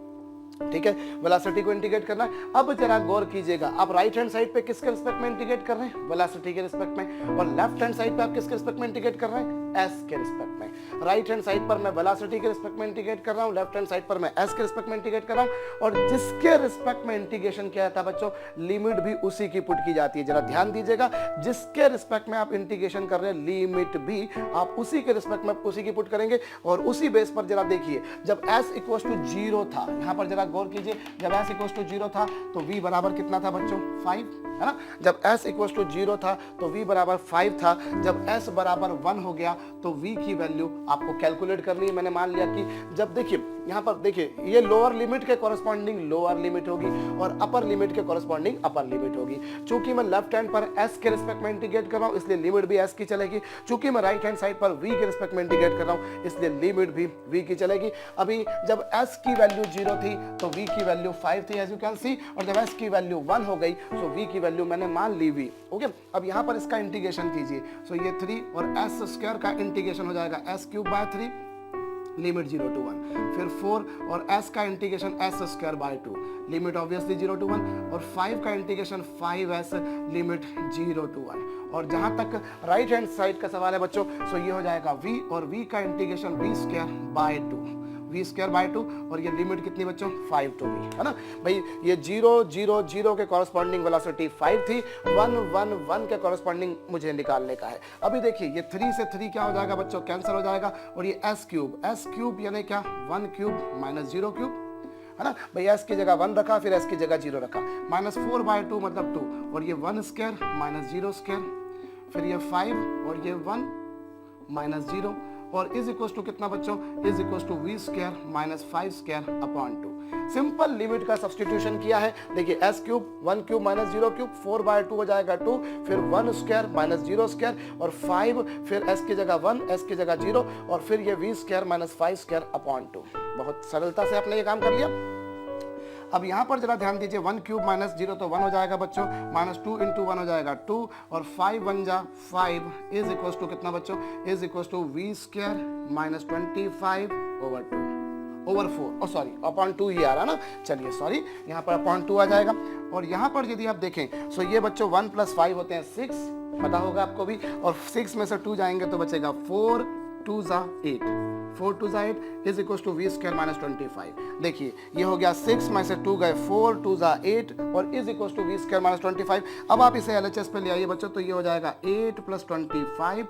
S1: ठीक है, वेलोसिटी को इंटीग्रेट करना है। अब जरा गौर कीजिएगा, आप राइट हैंड साइड पे किसके रिस्पेक्ट में इंटीग्रेट कर रहे हैं, वेलोसिटी के रिस्पेक्ट में, और लेफ्ट हैंड साइड पे आप किसके रिस्पेक्ट में इंटीग्रेट कर रहे हैं, s के रिस्पेक्ट में। राइट हैंड साइड पर मैं वेलोसिटी के रिस्पेक्ट में इंटीग्रेट कर रहा हूं, लेफ्ट हैंड साइड पर मैं s के रिस्पेक्ट में इंटीग्रेट कर रहा हूं, और जिसके रिस्पेक्ट में इंटीग्रेशन किया था बच्चों, लिमिट भी उसी की पुट की जाती है। जरा ध्यान दीजिएगा, जिसके रिस्पेक्ट में आप इंटीग्रेशन कर रहे हैं लिमिट भी आप उसी के रिस्पेक्ट में उसी की पुट करेंगे, और उसी बेस पर जरा देखिए, जब s = 0 था, यहाँ पर जरा गौर कीजिए, जब s = 0 था तो v बराबर कितना था बच्चों, 5 है ना। जब s = 0 था तो v बराबर 5 था। जब s बराबर 1 हो गया तो v की वैल्यू आपको कैलकुलेट करनी है। मैंने मान लिया कि जब देखिए यहाँ पर देखिए, ये लोअर लिमिट के कॉरस्पॉन्डिंग लोअर लिमिट होगी और अपर लिमिट के कॉरस्पॉन्डिंग अपर लिमिट होगी। चूंकि मैं लेफ्ट हैंड पर s के रिस्पेक्ट में इंटीग्रेट कर रहा हूँ इसलिए लिमिट भी s की चलेगी। चूंकि मैं राइट हैंड साइड पर v के रिस्पेक्ट में इंटीग्रेट कर रहा हूँ इसलिए लिमिट भी v की चलेगी। अभी जब s की वैल्यू 0 थी तो v की वैल्यू 5 थी एज यू कैन सी, और जब s की वैल्यू 1 हो गई तो v की वैल्यू मैंने मान ली v। ओके, अब यहाँ पर इसका इंटीग्रेशन कीजिए, सो ये 3 और s² का इंटीग्रेशन हो जाएगा s³ / 3 लिमिट 0 to 1, फिर 4 और s का integration s² / 2 limit obviously 0 to 1, और 5 का इंटीग्रेशन 5s लिमिट 0 to 1। और जहां तक राइट हैंड साइड का सवाल है बच्चों, सो ये हो जाएगा v, और v का इंटीग्रेशन v² / 2, और ये लिमिट कितनी बच्चों, 5 to v है ना भाई। ये 0 0 0 के कॉरस्पॉन्डिंग वेलोसिटी 5 थी, 1 1 1 के कॉरस्पॉन्डिंग मुझे निकालने का है। अभी देखिए ये 3 से 3 क्या हो जाएगा बच्चों, कैंसिल हो जाएगा, और ये s³ यानी क्या, 1³ - 0³ है ना भाई। s की जगह 1 रखा, फिर s की जगह 0 रखा, -4/2 मतलब 2, और ये 1² - 0², फिर ये 5 और ये 1 - 0, और इज इक्वल टू कितना बच्चों, is equal to v² - 5² / 2। Simple limit का सब्स्टिट्यूशन किया है। देखिए s³ 1³ - 0³ 4/2 हो जाएगा 2, फिर 1² - 0², और 5, फिर s की जगह 1, s की जगह 0, और फिर ये v² - 5² / 2। बहुत सरलता से आपने ये काम कर लिया। अब यहाँ पर जरा ध्यान दीजिए, 1³ - 0 तो 1 हो जाएगा बच्चों, -2 × 1 हो जाएगा 2, और 5 1 जा 5 इज इक्वल टू कितना बच्चों, is equal to v² - 25/2 sorry upon 2 ही आ रहा ना, चलिए सॉरी यहाँ पर अपॉन 2 आ जाएगा। और यहाँ पर यदि आप देखें सो ये बच्चों 1 + 5 होते हैं 6, पता होगा आपको भी, और 6 में से 2 जाएंगे तो बचेगा 4, 2 ज़ा 8, 4 2 ज़ा 8 is equal to v square minus 25। देखिए ये हो गया 6 में से 2 गए 4, 2 ज़ा 8 और is equal to v square minus 25। अब आप इसे LHS पे ले आइए बच्चों, तो ये हो जाएगा 8 plus 25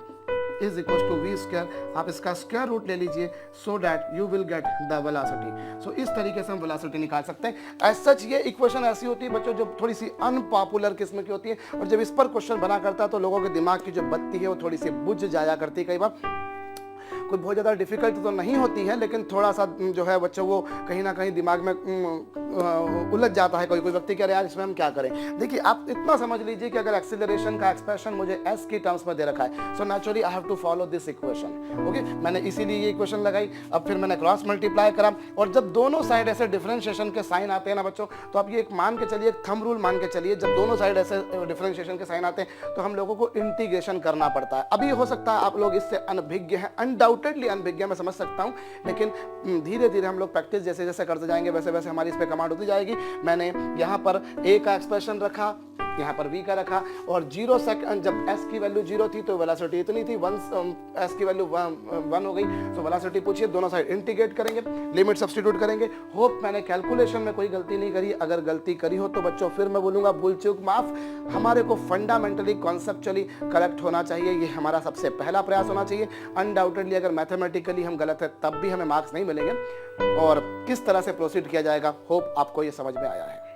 S1: is equal to v square. आप इसका स्क्वायर रूट ले लीजिए so that you will get the velocity. So इस तरीके से हम वेलोसिटी निकाल सकते हैं। एज सच ये इक्वेशन ऐसी होती है बच्चों जो थोड़ी सी अनपॉपुलर किस्म की होती है, और जब इस पर क्वेश्चन बना करता है तो लोगों के दिमाग की जो बत्ती है वो थोड़ी सी बुझ जाया करती है। कई बार कोई बहुत ज़्यादा डिफिकल्ट तो नहीं होती है, लेकिन थोड़ा सा जो है बच्चों वो कहीं ना कहीं दिमाग में उलझ जाता है कोई कोई व्यक्ति, कह रहे यार इसमें हम क्या करें। देखिए आप इतना समझ लीजिए कि अगर एक्सीलरेशन का एक्सप्रेशन मुझे s की टर्म्स में दे रखा है, so naturally I have to follow this equation. Okay, मैंने इसीलिए ये इक्वेशन लगाई। अब फिर मैंने क्रॉस मल्टीप्लाई करा, और जब दोनों साइड ऐसे डिफरेंशिएशन के साइन आते हैं ना बच्चों, तो आप ये एक मान के चलिए, एक थंब रूल मान के चलिए, जब दोनों साइड ऐसे डिफरेंशिएशन के साइन आते हैं तो हम लोगों को इंटीग्रेशन करना पड़ता है। अभी हो सकता है आप लोग इससे अनभिज्ञ हैं, अनडाउटेडली अनभिज्ञ, मैं समझ सकता हूं, लेकिन धीरे धीरे हम लोग प्रैक्टिस जैसे जैसे करते जाएंगे वैसे वैसे हमारी इस पे कमांड होती जाएगी। मैंने यहाँ पर a का एक्सप्रेशन रखा, यहाँ पर v का रखा, और 0 सेकंड जब s की वैल्यू 0 थी तो वेलोसिटी इतनी थी, 1 s की वैल्यू 1 हो गई, तो वेलोसिटी पूछिए, दोनों साइड इंटीग्रेट करेंगे, लिमिट सब्स्टिट्यूट करेंगे। होप मैंने कैलकुलेशन में कोई गलती नहीं करी। अगर गलती करी हो तो बच्चों फिर मैं बोलूंगा भूल चूक माफ। हमारे को फंडामेंटली कॉन्सेप्चुअली करेक्ट होना चाहिए, ये हमारा सबसे पहला प्रयास होना चाहिए। अनडाउटेडली अगर मैथमेटिकली हम गलत है तब भी हमें मार्क्स नहीं मिलेंगे। और किस तरह से प्रोसीड किया जाएगा, होप आपको ये समझ में आया है।